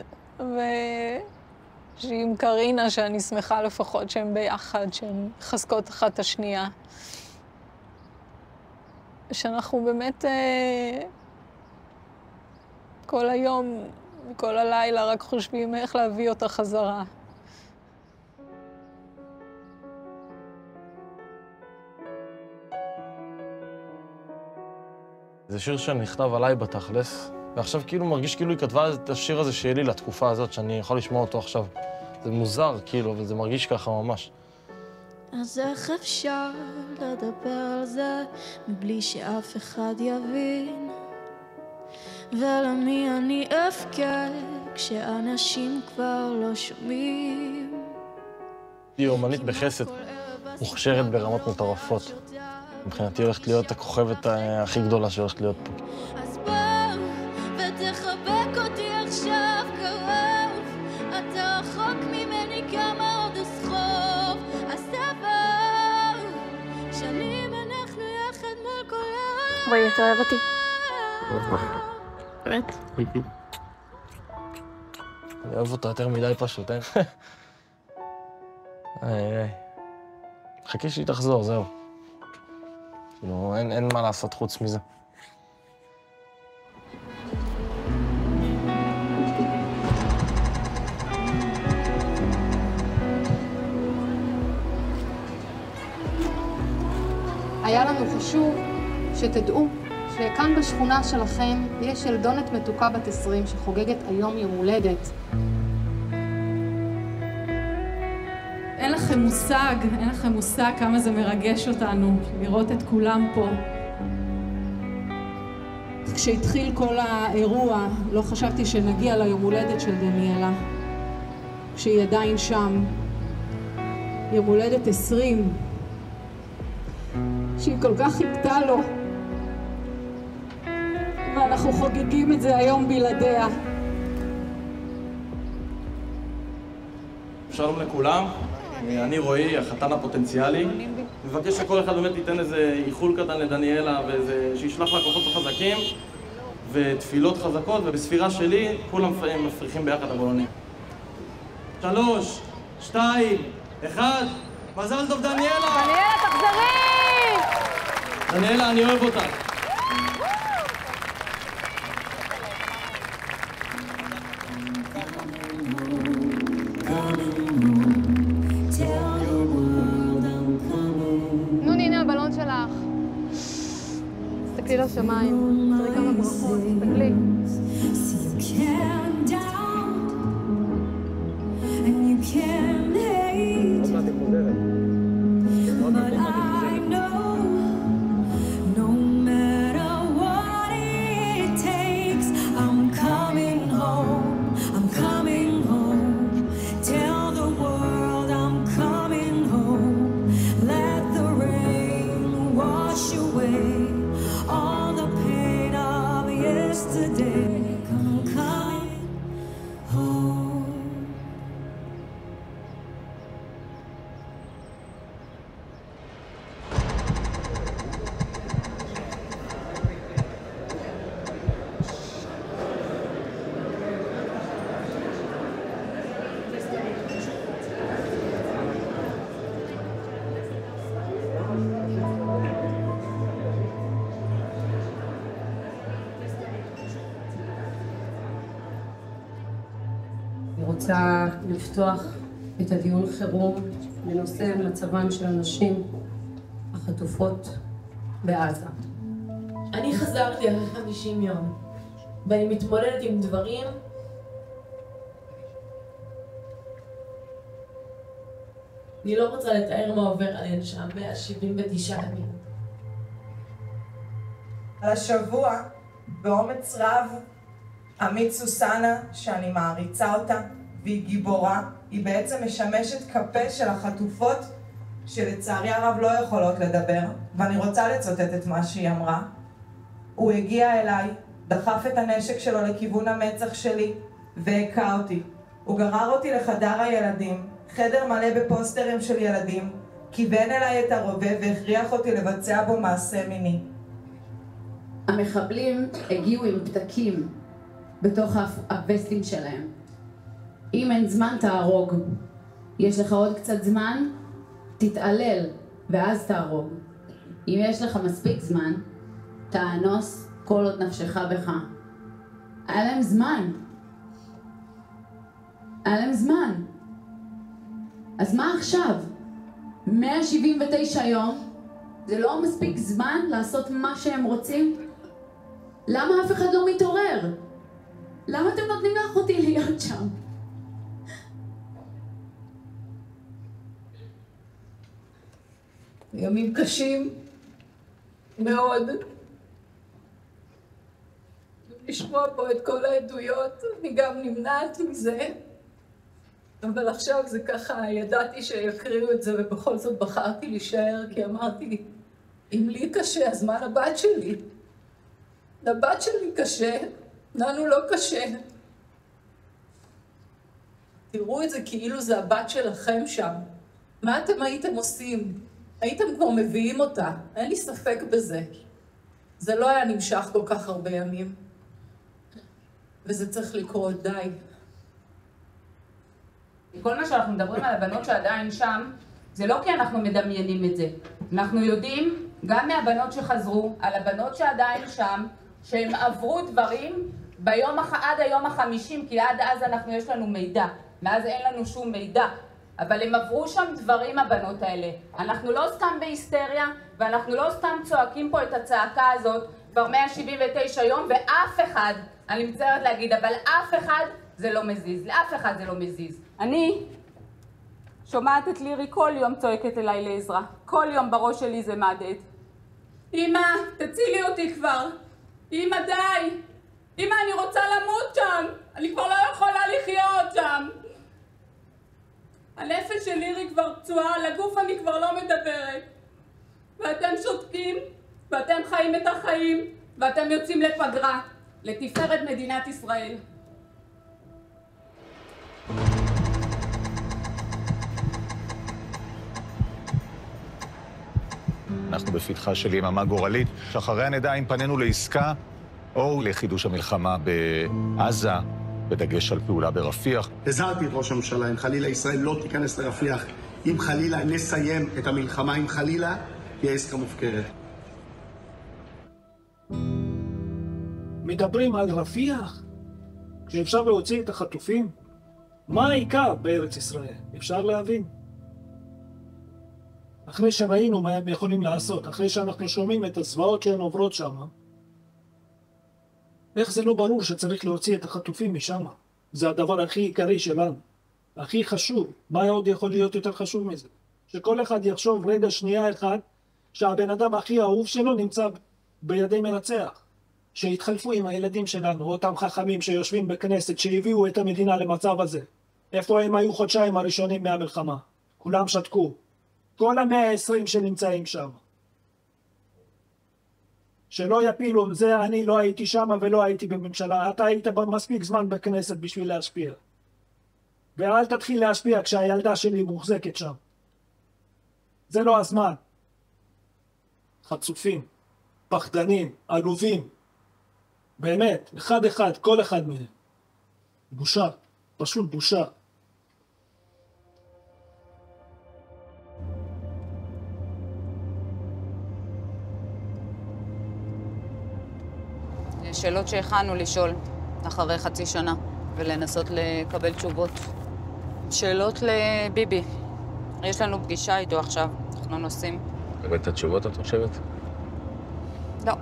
שעם קרינה, שאני שמחה לפחות שהן ביחד, שהן חזקות אחת את השנייה. שאנחנו באמת כל היום וכל הלילה רק חושבים איך להביא אותה חזרה. זה שיר שנכתב עליי בתכלס, ועכשיו כאילו מרגיש כאילו היא כתבה את השיר הזה שיהיה לי לתקופה הזאת, שאני יכול לשמוע אותו עכשיו. זה מוזר כאילו, אבל זה מרגיש ככה ממש. אז איך אפשר לדבר על זה מבלי שאף אחד יבין? ולמי אני אבכה כשאנשים כבר לא שומעים? היא אומנית בחסד, מוכשרת ברמות מטורפות. מבחינתי הולכת להיות הכוכבת הכי גדולה שהולכת להיות פה. אז בוא ותחבק אותי עכשיו קרוב, אתה רחוק ממני כמה עוד אסחוב, אז תבוא, שנים אנחנו יחד מול כל העולם. רועי, אתה אוהב אותי? באמת? אני אוהב אותה יותר מדי פשוט, אין? חכי שהיא תחזור, זהו. כאילו, אין מה לעשות חוץ מזה. היה לנו חשוב שתדעו שכאן בשכונה שלכם יש ילדונת מתוקה בת 20 שחוגגת היום יום הולדת. אין לכם מושג כמה זה מרגש אותנו לראות את כולם פה. כשהתחיל כל האירוע לא חשבתי שנגיע ליום הולדת של דניאלה, כשהיא עדיין שם. יום הולדת 20, שהיא כל כך חיכתה לו, ואנחנו חוגגים את זה היום בלעדיה. שלום לכולם, אני רועי, החתן הפוטנציאלי. מבקש שכל אחד באמת ייתן איזה איחול קטן לדניאלה ושישלח לה כוחות חזקים ותפילות חזקות, ובספירה שלי כולם מפריחים ביחד הבולונים. 3, 2, 1, מזל טוב דניאלה! דניאלה, תחזרי! דניאלה, אני אוהב אותך. נו, הנה הבלון שלך. תסתכלי לשמיים, תראי כמה ברכות, תסתכלי. אני רוצה לפתוח את הדיון חירום בנושא מצבן של הנשים החטופות בעזה. אני חזרתי אחרי 50 יום, ואני מתמודדת עם דברים אני לא רוצה לתאר מה עובר עליהן שם 179 ימים. על השבוע, באומץ רב, עמית סוסנה, שאני מעריצה אותה, והיא גיבורה, היא בעצם משמשת כפה של החטופות, שלצערי הרב לא יכולות לדבר, ואני רוצה לצטט את מה שהיא אמרה. הוא הגיע אליי, דחף את הנשק שלו לכיוון המצח שלי, והקע אותי. הוא גרר אותי לחדר הילדים, חדר מלא בפוסטרים של ילדים, כיוון אליי את הרובה והכריח אותי לבצע בו מעשה מיני. המחבלים הגיעו עם פתקים בתוך הווסטים שלהם. אם אין זמן תהרוג, יש לך עוד קצת זמן, תתעלל ואז תהרוג. אם יש לך מספיק זמן, תאנוס כל עוד נפשך בך. היה להם זמן. היה להם זמן. אז מה עכשיו? 179 יום? זה לא מספיק זמן לעשות מה שהם רוצים? למה אף אחד לא מתעורר? למה אתם נותנים לאחותי להיות שם? ימים קשים מאוד. לשמוע פה את כל העדויות, אני גם נמנעת מזה. אבל עכשיו זה ככה, ידעתי שיקריאו את זה ובכל זאת בחרתי להישאר, כי אמרתי, אם לי קשה, אז מה לבת שלי? לבת שלי קשה, לנו לא קשה. תראו את זה כאילו זה הבת שלכם שם. מה אתם הייתם עושים? הייתם כבר מביאים אותה, אין לי ספק בזה. זה לא היה נמשך כל כך הרבה ימים. וזה צריך לקרות, די. כל מה שאנחנו מדברים על הבנות שעדיין שם, זה לא כי אנחנו מדמיינים את זה. אנחנו יודעים, גם מהבנות שחזרו, על הבנות שעדיין שם, שהם עברו דברים עד היום ה-50, כי עד אז יש לנו מידע. מאז אין לנו שום מידע. אבל הם עברו שם דברים, הבנות האלה. אנחנו לא סתם בהיסטריה, ואנחנו לא סתם צועקים פה את הצעקה הזאת כבר 179 יום, ואף אחד, אני מצטערת להגיד, אבל אף אחד זה לא מזיז. לאף אחד זה לא מזיז. אני שומעת את לירי כל יום צועקת אליי לעזרה. כל יום בראש שלי זה מהדהד. אמא, תצילי אותי כבר. אמא, די. אמא, אני רוצה למות שם. אני כבר לא יכולה לחיות שם. הנפש של לירי כבר פצועה, על הגוף אני כבר לא מדברת. ואתם שותקים, ואתם חיים את החיים, ואתם יוצאים לפגרה, לתפארת מדינת ישראל. אנחנו בפתחה של יממה גורלית, שאחריה נדע אם פנינו לעסקה או לחידוש המלחמה בעזה, בדגש על פעולה ברפיח. הזהרתי את ראש הממשלה, אם חלילה ישראל לא תיכנס לרפיח, אם חלילה נסיים את המלחמה, אם חלילה תהיה עסקה מופקרת. מדברים על רפיח, שאפשר להוציא את החטופים? מה העיקר בארץ ישראל? אפשר להבין. אחרי שראינו מה הם יכולים לעשות, אחרי שאנחנו שומעים את הזוועות שהן עוברות שם, איך זה לא ברור שצריך להוציא את החטופים משם? זה הדבר הכי עיקרי שלנו, הכי חשוב. מה עוד יכול להיות יותר חשוב מזה? שכל אחד יחשוב רגע שנייה אחד שהבן אדם הכי אהוב שלו נמצא בידי מנצח. שהתחלפו עם הילדים שלנו, אותם חכמים שיושבים בכנסת, שהביאו את המדינה למצב הזה. איפה הם היו חודשיים הראשונים מהמלחמה? כולם שתקו. כל ה-120 שנמצאים שם. שלא יפילו, זה אני לא הייתי שם ולא הייתי בממשלה. אתה היית מספיק זמן בכנסת בשביל להשפיע. ואל תתחיל להשפיע כשהילדה שלי מוחזקת שם. זה לא הזמן. חצופים, פחדנים, עלובים. באמת, אחד אחד, כל אחד מהם. בושה, פשוט בושה. שאלות שהכנו לשאול אחרי חצי שנה ולנסות לקבל תשובות. שאלות לביבי. יש לנו פגישה איתו עכשיו, אנחנו נוסעים. לקבל את התשובות, את חושבת? לא.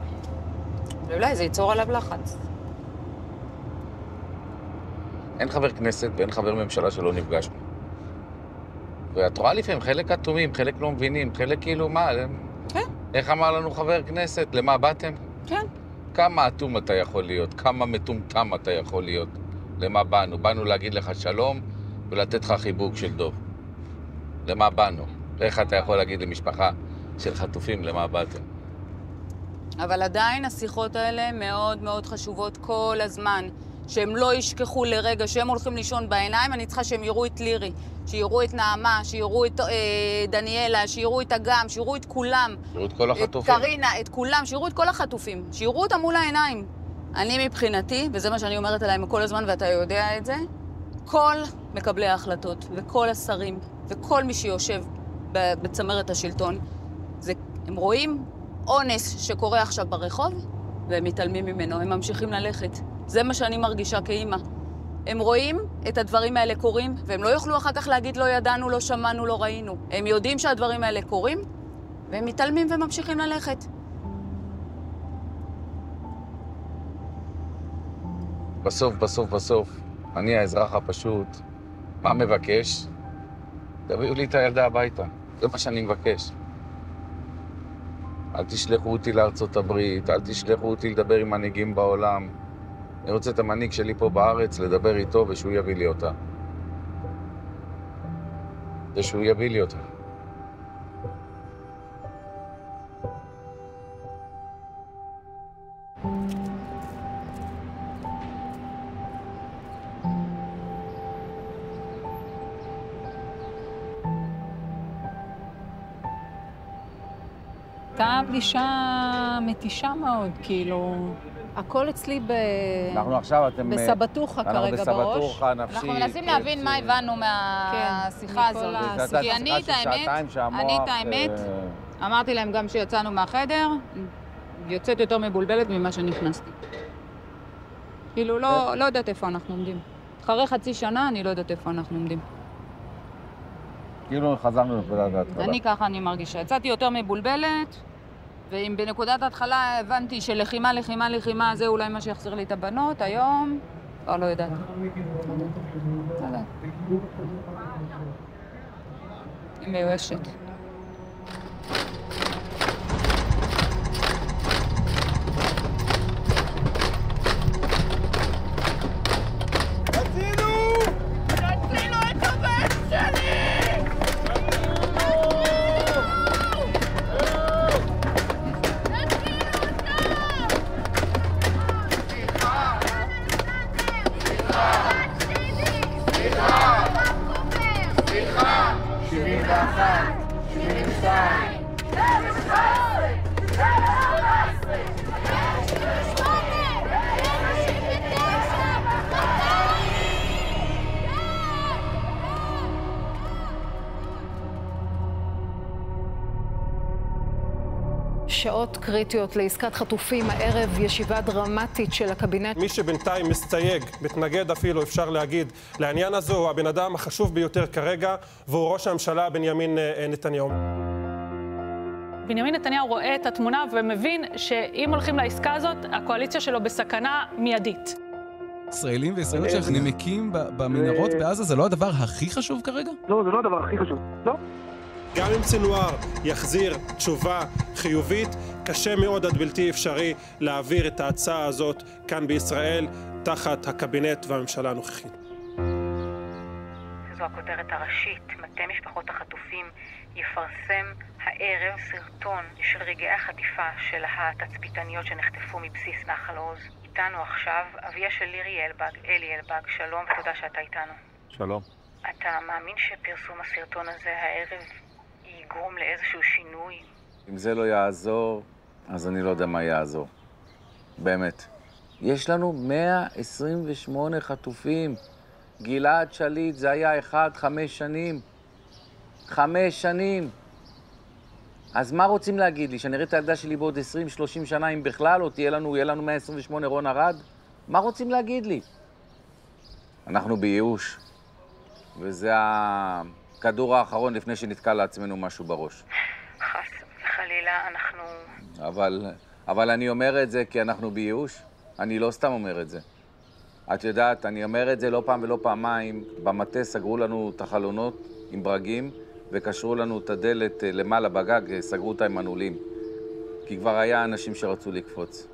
ואולי זה ייצור עליו לחץ. אין חבר כנסת ואין חבר ממשלה שלא נפגשנו. ואת רואה לפעמים חלק אטומים, חלק לא מבינים, חלק כאילו מה? כן. איך אמר לנו חבר כנסת? למה באתם? כן. כמה אטום אתה יכול להיות? כמה מטומטם אתה יכול להיות? למה באנו? באנו להגיד לך שלום ולתת לך חיבוק של דוב. למה באנו? איך אתה יכול להגיד למשפחה של חטופים למה באתם? אבל עדיין השיחות האלה מאוד מאוד חשובות כל הזמן. שהם לא ישכחו לרגע, שהם הולכים לישון בעיניים, אני צריכה שהם יראו את לירי, שיראו את נעמה, שיראו את דניאלה, שיראו את אגם, שיראו את כולם. שיראו את כל החטופים. את קרינה, את כולם, שיראו את כל החטופים. שיראו אותם מול העיניים. אני מבחינתי, וזה מה שאני אומרת עליהם כל הזמן, ואתה יודע את זה, כל מקבלי ההחלטות, וכל השרים, וכל מי שיושב בצמרת השלטון, הם רואים אונס שקורה עכשיו ברחוב, והם מתעלמים ממנו, הם ממשיכים ללכת. זה מה שאני מרגישה כאימא. הם רואים את הדברים האלה קורים, והם לא יוכלו אחר כך להגיד לא ידענו, לא שמענו, לא ראינו. הם יודעים שהדברים האלה קורים, והם מתעלמים וממשיכים ללכת. בסוף, אני האזרח הפשוט, מה מבקש? תביאו לי את הילדה הביתה, זה מה שאני מבקש. אל תשלחו אותי לארצות הברית, אל תשלחו אותי לדבר עם מנהיגים בעולם. אני רוצה את המנהיג שלי פה בארץ, לדבר איתו ושהוא יביא לי אותה. ושהוא יביא לי אותה. הייתה פגישה מתישה מאוד, כאילו, הכל אצלי אנחנו עכשיו, אתם... בסבטוחה כרגע בראש. אנחנו בסבטוחה נפשית. אנחנו מנסים להבין מה הבנו מהשיחה הזאת. כי אני את האמת, אמרתי להם גם שיצאנו מהחדר, יוצאת יותר מבולבלת ממה שנכנסתי. כאילו, לא יודעת איפה אנחנו עומדים. אחרי חצי שנה אני לא יודעת איפה אנחנו עומדים. כאילו חזרנו לנקודת ההתחלה. אני ככה אני מרגישה. יצאתי יותר מבולבלת, ואם בנקודת ההתחלה הבנתי שלחימה, לחימה, לחימה, זה אולי מה שיחזיר לי את הבנות, היום, לא יודעת. היא מיואשת. שעות קריטיות לעסקת חטופים, הערב ישיבה דרמטית של הקבינט. מי שבינתיים מסתייג, מתנגד אפילו, אפשר להגיד, לעניין הזה הוא הבן אדם החשוב ביותר כרגע, והוא ראש הממשלה בנימין נתניהו. בנימין נתניהו רואה את התמונה ומבין שאם הולכים לעסקה הזאת, הקואליציה שלו בסכנה מיידית. ישראלים וישראליות שנמקים במנהרות בעזה, זה לא הדבר הכי חשוב כרגע? לא, זה לא הדבר הכי חשוב, לא. גם אם סינואר יחזיר תשובה חיובית, קשה מאוד עד בלתי אפשרי להעביר את ההצעה הזאת כאן בישראל תחת הקבינט והממשלה הנוכחית. זו הכותרת הראשית. מטה משפחות החטופים יפרסם הערב סרטון של רגעי החטיפה של התצפיתניות שנחטפו מבסיס נחל עוז. איתנו עכשיו אביה של אלי אלבג, שלום ותודה שאתה איתנו. שלום. אתה מאמין שפרסום הסרטון הזה הערב יגרום לאיזשהו שינוי? אם זה לא יעזור, אז אני לא יודע מה יעזור. באמת. יש לנו 128 חטופים. גלעד שליט, זה היה 5 שנים. 5 שנים. אז מה רוצים להגיד לי? שנראה את הילדה שלי בעוד 20-30 שנה, אם בכלל, או יהיה לנו 128 רון ארד? מה רוצים להגיד לי? אנחנו בייאוש. וזה הכדור האחרון לפני שנתקע לעצמנו משהו בראש. חס וחלילה, אנחנו... אבל אני אומר את זה כי אנחנו בייאוש. אני לא סתם אומר את זה. את יודעת, אני אומר את זה לא פעם ולא פעמיים. במטה סגרו לנו את החלונות עם ברגים, וקשרו לנו את הדלת למעלה בגג, סגרו אותה עם מנעולים. כי כבר היה אנשים שרצו לקפוץ.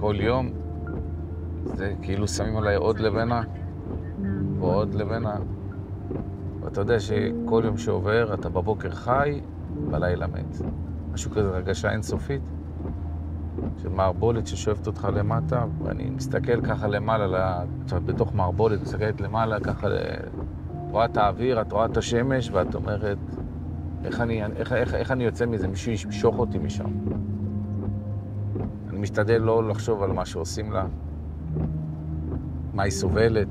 כל יום זה כאילו שמים עליי עוד לבנה ועוד לבנה. ואתה יודע שכל יום שעובר אתה בבוקר חי, בלילה מת. משהו כזה, רגשה אינסופית של מערבולת ששואפת אותך למטה, ואני מסתכל ככה למעלה, בתוך מערבולת, מסתכלת למעלה, ככה רואה את האוויר, את רואה את השמש, ואת אומרת, איך אני יוצא מזה? מישהו ימשוך אותי משם. אני משתדל לא לחשוב על מה שעושים לה, מה היא סובלת.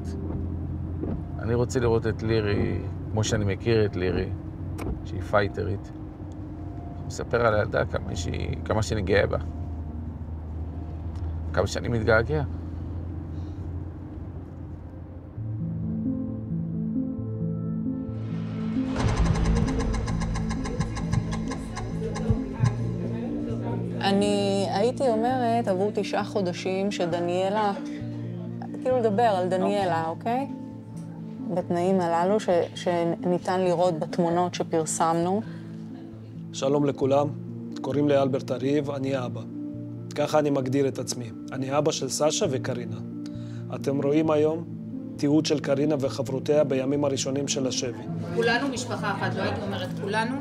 אני רוצה לראות את לירי, כמו שאני מכיר את לירי, שהיא פייטרית. מספר על הילדה כמה שאני גאה בה. כמה שאני מתגעגע. אני הייתי אומרת עבור 9 חודשים שדניאלה, כאילו לדבר על דניאלה, אוקיי? בתנאים הללו שניתן לראות בתמונות שפרסמנו. שלום לכולם, קוראים לי אלברט אריב, אני אבא. ככה אני מגדיר את עצמי. אני אבא של סשה וקרינה. אתם רואים היום תיעוד של קרינה וחברותיה בימים הראשונים של השבי. כולנו משפחה אחת, לא הייתי אומרת כולנו.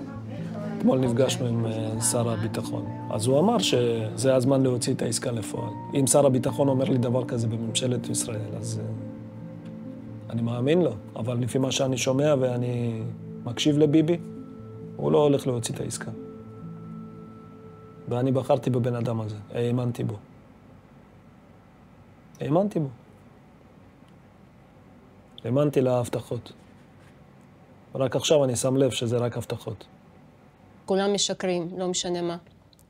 אתמול נפגשנו עם שר הביטחון. אז הוא אמר שזה הזמן להוציא את העסקה לפועל. אם שר הביטחון אומר לי דבר כזה בממשלת ישראל, אז אני מאמין לו. אבל לפי מה שאני שומע ואני מקשיב לביבי, הוא לא הולך להוציא את העסקה. ואני בחרתי בבן אדם הזה, האמנתי בו. האמנתי בו. האמנתי להבטחות. רק עכשיו אני שם לב שזה רק הבטחות. כולם משקרים, לא משנה מה.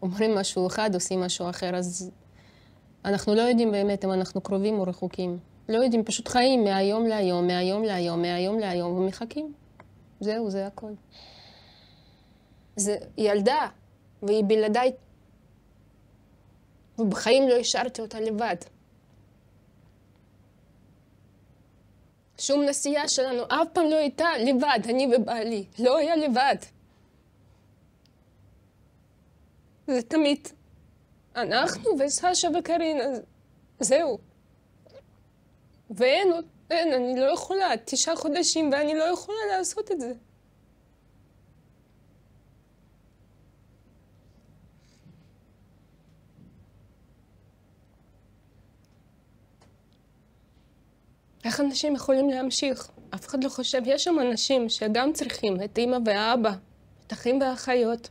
אומרים משהו אחד, עושים משהו אחר, אז אנחנו לא יודעים באמת אם אנחנו קרובים או רחוקים. לא יודעים, פשוט חיים מהיום להיום, מהיום להיום, מהיום להיום, ומחכים. זהו, זה הכל. זה ילדה, והיא בלעדיי, ובחיים לא השארתי אותה לבד. שום נסיעה שלנו אף פעם לא הייתה לבד, אני ובעלי. לא היה לבד. זה תמיד אנחנו וסשה וקרינה, זהו. ואין, אני לא יכולה, 9 חודשים ואני לא יכולה לעשות את זה. איך אנשים יכולים להמשיך? אף אחד לא חושב, יש שם אנשים שגם צריכים את אמא והאבא, את אחים והאחיות.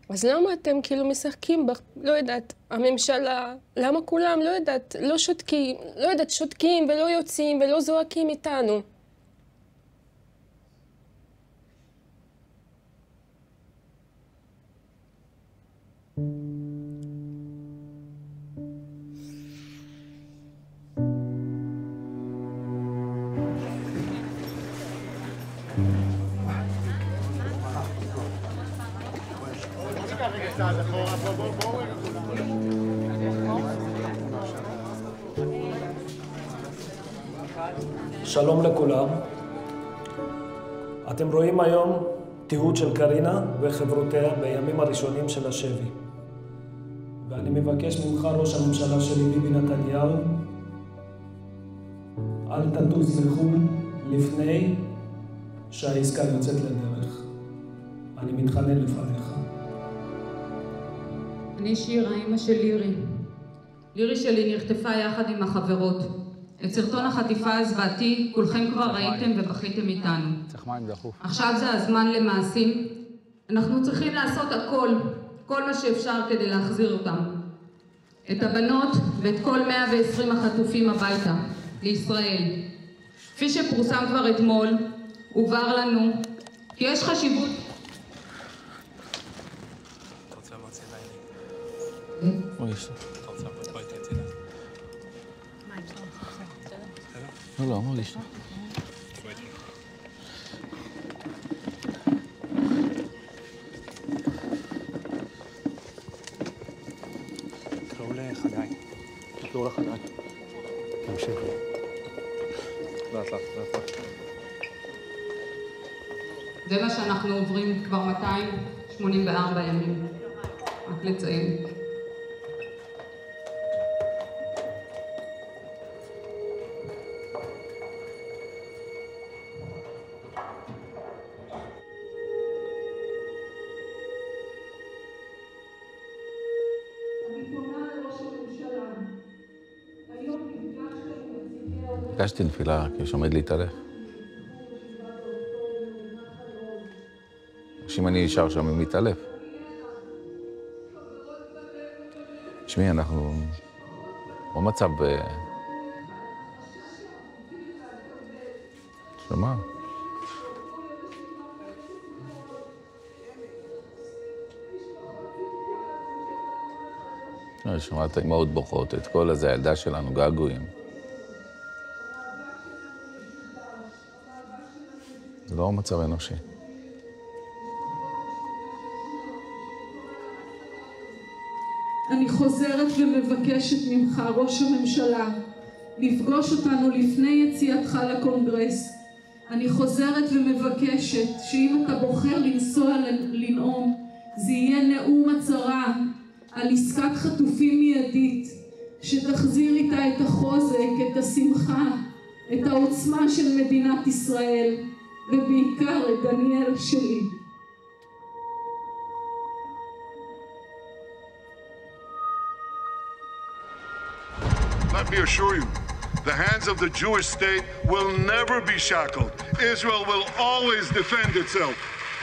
אז למה אתם כאילו משחקים, לא יודעת, הממשלה, למה כולם, לא יודעת, לא שותקים, לא יודעת, שותקים ולא יוצאים ולא זועקים איתנו? שלום לכולם. אתם רואים היום תיעוד של קרינה וחברותיה בימים הראשונים של השבי. ואני מבקש ממך, ראש הממשלה שלי, ביבי נתניהו, אל תטוס לחו"ל לפני שהעסקה יוצאת לדרך. אני מתחנן לפניך. אני שירה, אמא של לירי. לירי שלי נחטפה יחד עם החברות. את סרטון החטיפה הזוועתי כולכם כבר ראיתם ובכיתם איתנו. צריך מים דחוף. עכשיו זה הזמן למעשים. אנחנו צריכים לעשות הכל, כל מה שאפשר כדי להחזיר אותם. את הבנות ואת כל 120 החטופים הביתה, לישראל. כפי שפורסם כבר אתמול, הובהר לנו כי יש חשיבות... אתה רוצה להוציא לילי? או יש לי. אתה רוצה בואי תצאי לה. לא, לא, אמר לי שנה. תקראו לחגי. תקראו לחגי. תמשיכו. לאט, לאט, לאט. זה מה שאנחנו עוברים כבר 284 ימים. רק לציין. ביקשתי נפילה, כי שעומד להתעלף. שאם אני נשאר שם, אני מתעלף. תשמעי, אנחנו במצב... שמה? שמעת אמהות בוכות, את כל הזה, הילדה שלנו, געגועים. זה לא מצב אנושי. אני חוזרת ומבקשת ממך, ראש הממשלה, לפגוש אותנו לפני יציאתך לקונגרס. אני חוזרת ומבקשת שאם אתה בוחר לנסוע לנאום, זה יהיה נאום הצהרה על עסקת חטופים מיידית, שתחזיר איתה את החוזק, את השמחה, את העוצמה של מדינת ישראל, ובעיקר את דניאל שלי. Let me assure you, the hands of the Jewish state will never be shackled. Israel will always defend itself.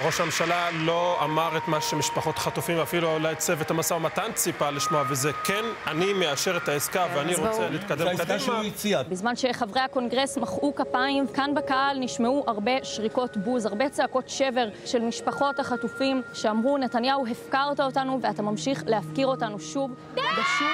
ראש הממשלה לא אמר את מה שמשפחות חטופים, אפילו אולי צוות המשא ומתן ציפה לשמוע, וזה כן, אני מאשר את העסקה ואני רוצה להתקדם קדימה. בזמן שחברי הקונגרס מחאו כפיים, כאן בקהל נשמעו הרבה שריקות בוז, הרבה צעקות שבר של משפחות החטופים שאמרו, נתניהו, הפקרת אותנו ואתה ממשיך להפקיר אותנו שוב ושוב.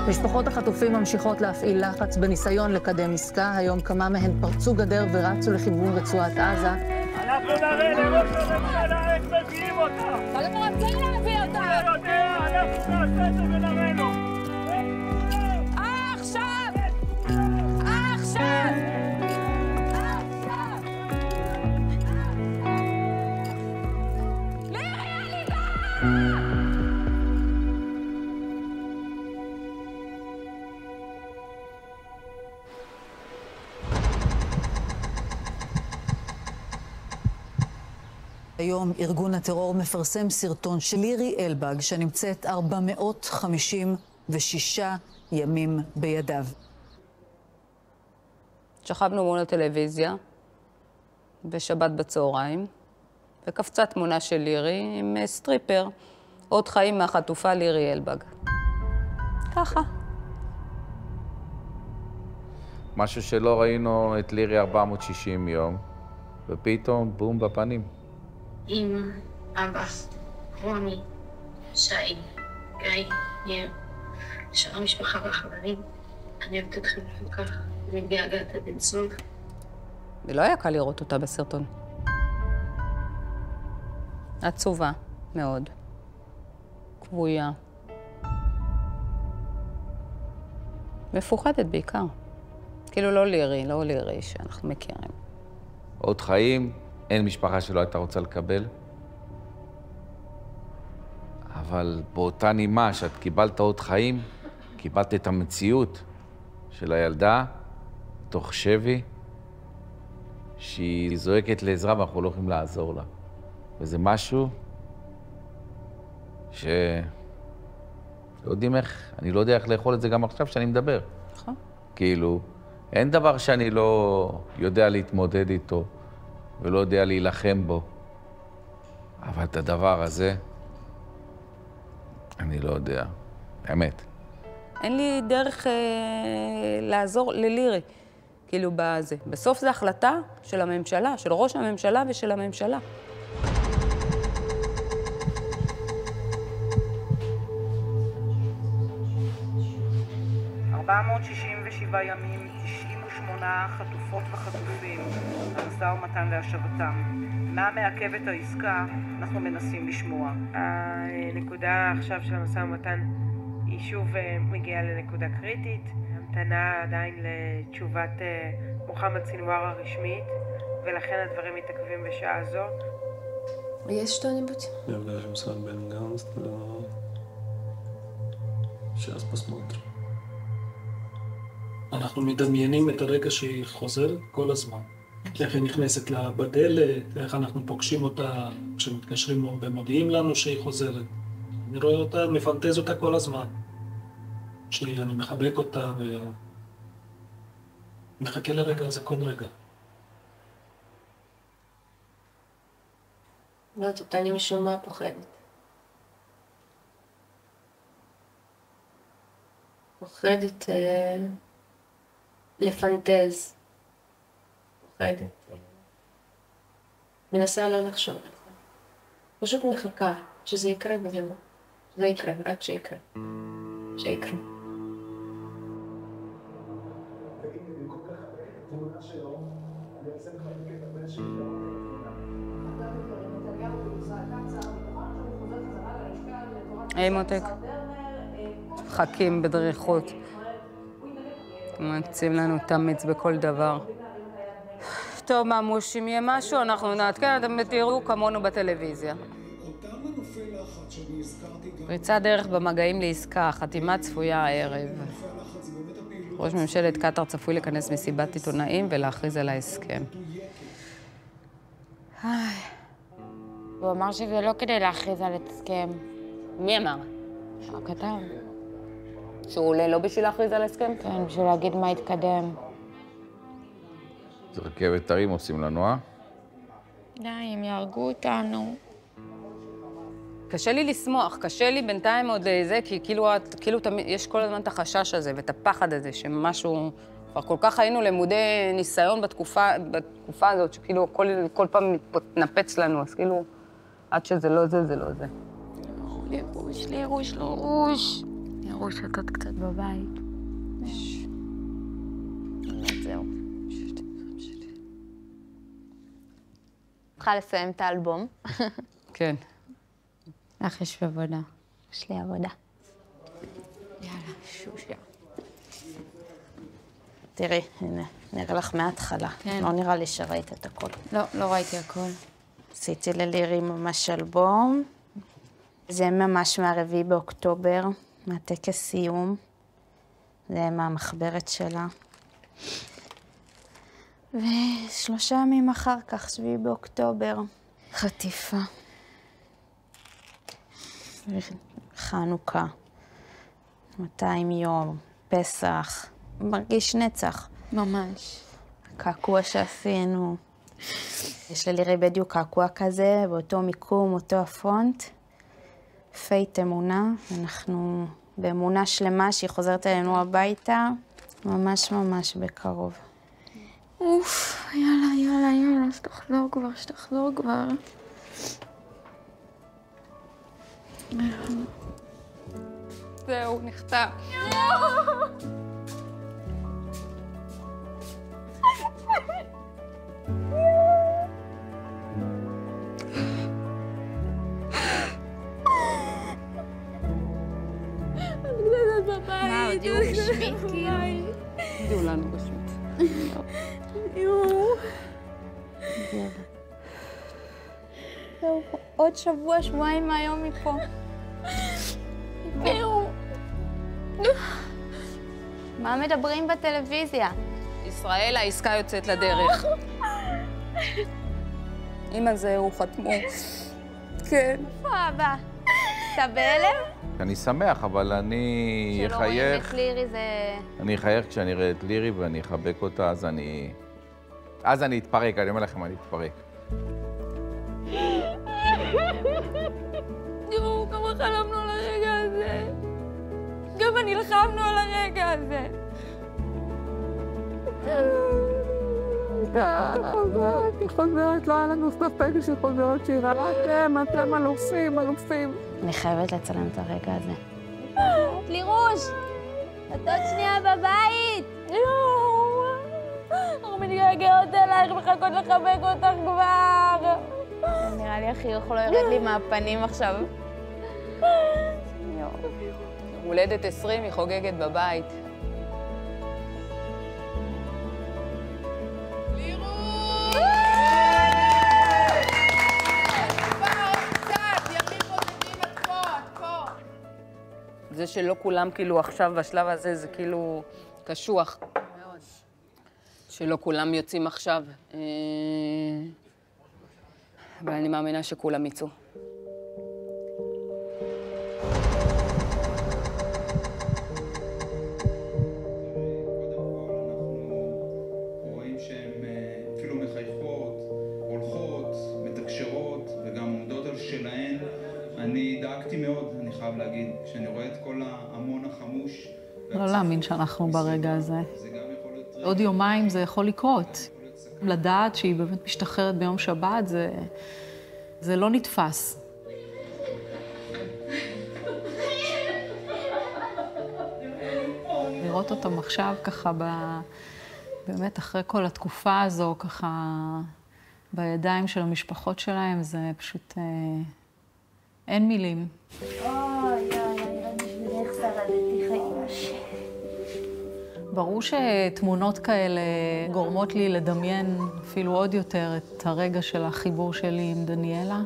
משפחות החטופים ממשיכות להפעיל לחץ בניסיון לקדם עסקה. היום כמה מהן פרצו גדר ורצו לכיוון רצועת עזה. אנחנו נראה לראש הממשלה איך מביאים אותה. אתה לא רוצה להביא אותה. אני יודע, אנחנו נעשה את זה ונראה לו. עכשיו! עכשיו! היום ארגון הטרור מפרסם סרטון של לירי אלבג שנמצאת 456 ימים בידיו. שכבנו מול הטלוויזיה בשבת בצהריים, וקפצה תמונה של לירי עם סטריפר, עוד חיים מהחטופה לירי אלבג. ככה. משהו שלא ראינו את לירי 460 יום, ופתאום בום בפנים. אמא, אבא, רוני, שי, גיא, ניר, שאר המשפחה והחברים, אני אוהבת אתכם כל כך, אני מתגעגעת עד אינסוף. ולא היה קל לראות אותה בסרטון. עצובה מאוד. כבויה. מפוחדת בעיקר. כאילו לא לירי שאנחנו מכירים. עוד חיים, אין משפחה שלא הייתה רוצה לקבל. אבל באותה נימה שאת קיבלת עוד חיים, קיבלת את המציאות של הילדה, תוך שבי, שהיא זועקת לעזרה ואנחנו לא יכולים לעזור לה. וזה משהו לא יודעים איך, אני לא יודע איך לאכול את זה גם עכשיו שאני מדבר. נכון. כאילו, אין דבר שאני לא יודע להתמודד איתו ולא יודע להילחם בו. אבל את הדבר הזה, אני לא יודע, באמת. אין לי דרך לעזור ללירי, כאילו בזה. בסוף זו החלטה של הממשלה, של ראש הממשלה ושל הממשלה. ימים, 98 חטופות וחטופים, המשא ומתן להשבתם. מה מעכב את העסקה? אנחנו מנסים לשמוע. הנקודה עכשיו של המשא ומתן היא שוב מגיעה לנקודה קריטית. המתנה עדיין לתשובת מוחמד סינואר הרשמית, ולכן הדברים מתעכבים בשעה זו. יש что-нибудь? Являюсь сам Бенгамс, но сейчас посмотрим. אנחנו מדמיינים את הרגע שהיא חוזרת כל הזמן. איך היא נכנסת לה בדלת, איך אנחנו פוגשים אותה כשמתקשרים ומודיעים לנו שהיא חוזרת. אני רואה אותה, מפנטז אותה כל הזמן. שאני מחבק אותה ומחכה לרגע הזה כל רגע. לא, אני משום מה פוחדת. פוחדת לפנטז. פוחדת. מנסה לא לחשוב. פשוט מחכה שזה יקרה וזהו. זה יקרה, רק שיקרה. שיקרה. היי מותק, חכים בדריכות. מקצים לנו תמיץ בכל דבר. טוב, ממוש, אם יהיה משהו, אנחנו נעדכן, אתם תראו כמונו בטלוויזיה. פריצת דרך במגעים לעסקה, חתימה צפויה הערב. ראש ממשלת קטר צפוי לכנס מסיבת עיתונאים ולהכריז על ההסכם. הוא אמר שזה לא כדי להכריז על הסכם. מי אמר? הכתב. שהוא עולה לא בשביל להכריז על הסכם? כן, בשביל להגיד מה התקדם. זה רכבת הרים עושים לנו, אה? די, הם יהרגו אותנו. קשה לי לשמוח, קשה לי בינתיים עוד זה, כי כאילו תמיד יש כל הזמן את החשש הזה ואת הפחד הזה, שמשהו... כבר כל כך היינו למודי ניסיון בתקופה הזאת, שכאילו כל פעם מתנפץ לנו, אז כאילו, עד שזה לא זה, זה לא זה. לירוש, לירוש, לירוש. לירוש, את עוד קצת בבית. זהו. צריכה לסיים את האלבום. כן. לך יש עבודה. יש לי עבודה. יאללה, שושיה. תראי, הנה, נראה לך מההתחלה. כן. לא נראה לי שראית את הכל. לא, לא ראיתי הכל. עשיתי ללירי ממש אלבום. זה ממש מה4 באוקטובר, מהטקס סיום. זה מהמחברת שלה. ו3 ימים אחר כך, 7 באוקטובר, חטיפה. חנוכה, 200 יום, פסח. מרגיש נצח. ממש. קעקוע שעשינו. יש ללירי בדיוק קעקוע כזה, באותו מיקום, אותו הפונט. פייט אמונה. אנחנו באמונה שלמה שהיא חוזרת אלינו הביתה. ממש ממש בקרוב. אוף, יאללה, יאללה, יאללה, שתחזור כבר, שתחזור כבר. זהו, נחטא. מה, הודיעו רשמית כאילו? הודיעו לנו רשמית. זהו, עוד שבוע, שבועיים מהיום מפה. מה מדברים בטלוויזיה? ישראל, העסקה יוצאת לדרך. אמא זהו, חתמו. כן. איפה אבא? אתה בהלם? אני שמח, אבל אני אחייך... שלא רואים את לירי זה... אני אחייך כשאני אראה את לירי ואני אחבק אותה, אז אני אתפרק, אני אומר לכם, אני אתפרק. תראו, כמה חלמנו על הרגע הזה. כמה נלחמנו על הרגע הזה. היא חוזרת, לא היה לנו ספק שחוזרת שירה. אתם אלופים. אני חייבת לצלם את הרגע הזה. לירוש! את עוד שנייה בבית! אנחנו מתגעגעות אלייך, מחכות לחבק אותך כבר! נראה לי החיוך לא יורד לי מהפנים עכשיו. הולדת 20 היא חוגגת בבית. זה שלא כולם כאילו עכשיו בשלב הזה זה כאילו קשוח. מאוד. שלא כולם יוצאים עכשיו. אבל אני מאמינה שכולם יצאו. אני דאגתי מאוד, אני חייב להגיד, כשאני רואה את כל ההמון החמוש... לא להאמין שאנחנו ברגע הזה. עוד יומיים זה יכול לקרות. לדעת שהיא באמת משתחררת ביום שבת, זה לא נתפס. לראות אותם עכשיו ככה, באמת אחרי כל התקופה הזו, ככה בידיים של המשפחות שלהם, זה פשוט... אין מילים. אוי, רק בשבילך שרדתי חיים. ברור שתמונות כאלה גורמות לי לדמיין אפילו עוד יותר את הרגע של החיבור שלי עם דניאלה.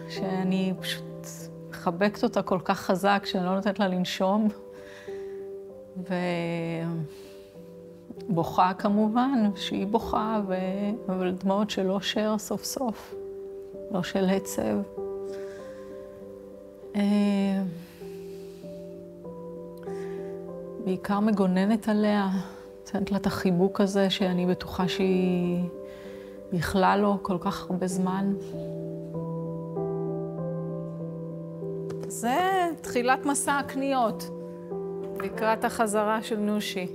שאני פשוט מחבקת אותה כל כך חזק שאני לא נותנת לה לנשום. בוכה כמובן, שהיא בוכה, אבל דמעות של אושר סוף סוף, לא של עצב. בעיקר מגוננת עליה, נותנת לה את החיבוק הזה שאני בטוחה שהיא בכלל לא כל כך הרבה זמן. זה תחילת מסע הקניות, לקראת החזרה של נושי.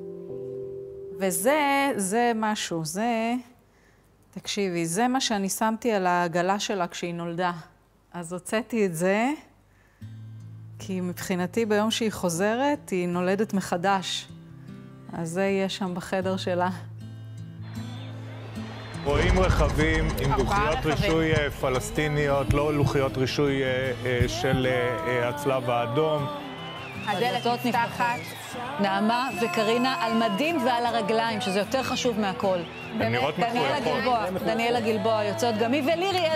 וזה משהו, תקשיבי, זה מה שאני שמתי על העגלה שלה כשהיא נולדה. אז הוצאתי את זה, כי מבחינתי ביום שהיא חוזרת, היא נולדת מחדש. אז זה יהיה שם בחדר שלה. רואים רכבים עם לוחיות רישוי פלסטיניות, לא לוחיות רישוי של הצלב האדום. הדלתות נפתחת. נעמה וקרינה על מדים ועל הרגליים, שזה יותר חשוב מהכל. דניאלה גלבוע יוצאות גם היא, ולירי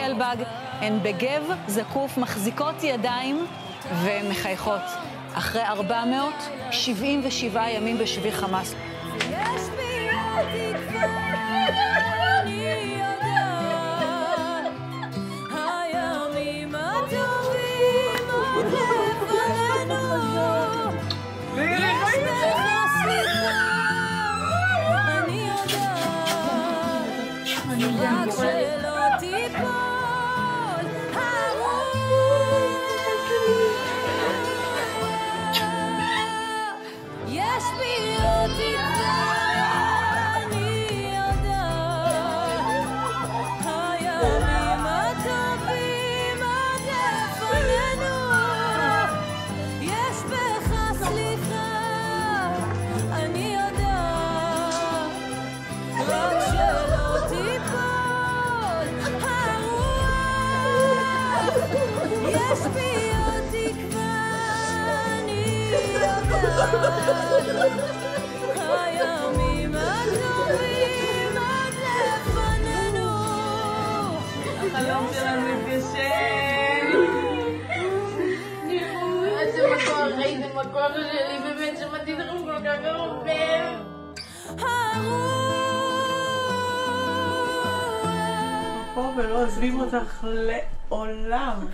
אלבג, הן בגב זקוף, מחזיקות ידיים ומחייכות. אחרי 477 ימים בשבי חמאס. הימים הטובים עד לפנינו, החלום שלנו התגשם. איזה מקום, ראיתם מקום שלי, באמת שמעתי לכם כל כך הרבה. פה ולא עוזבים אותך לעולם.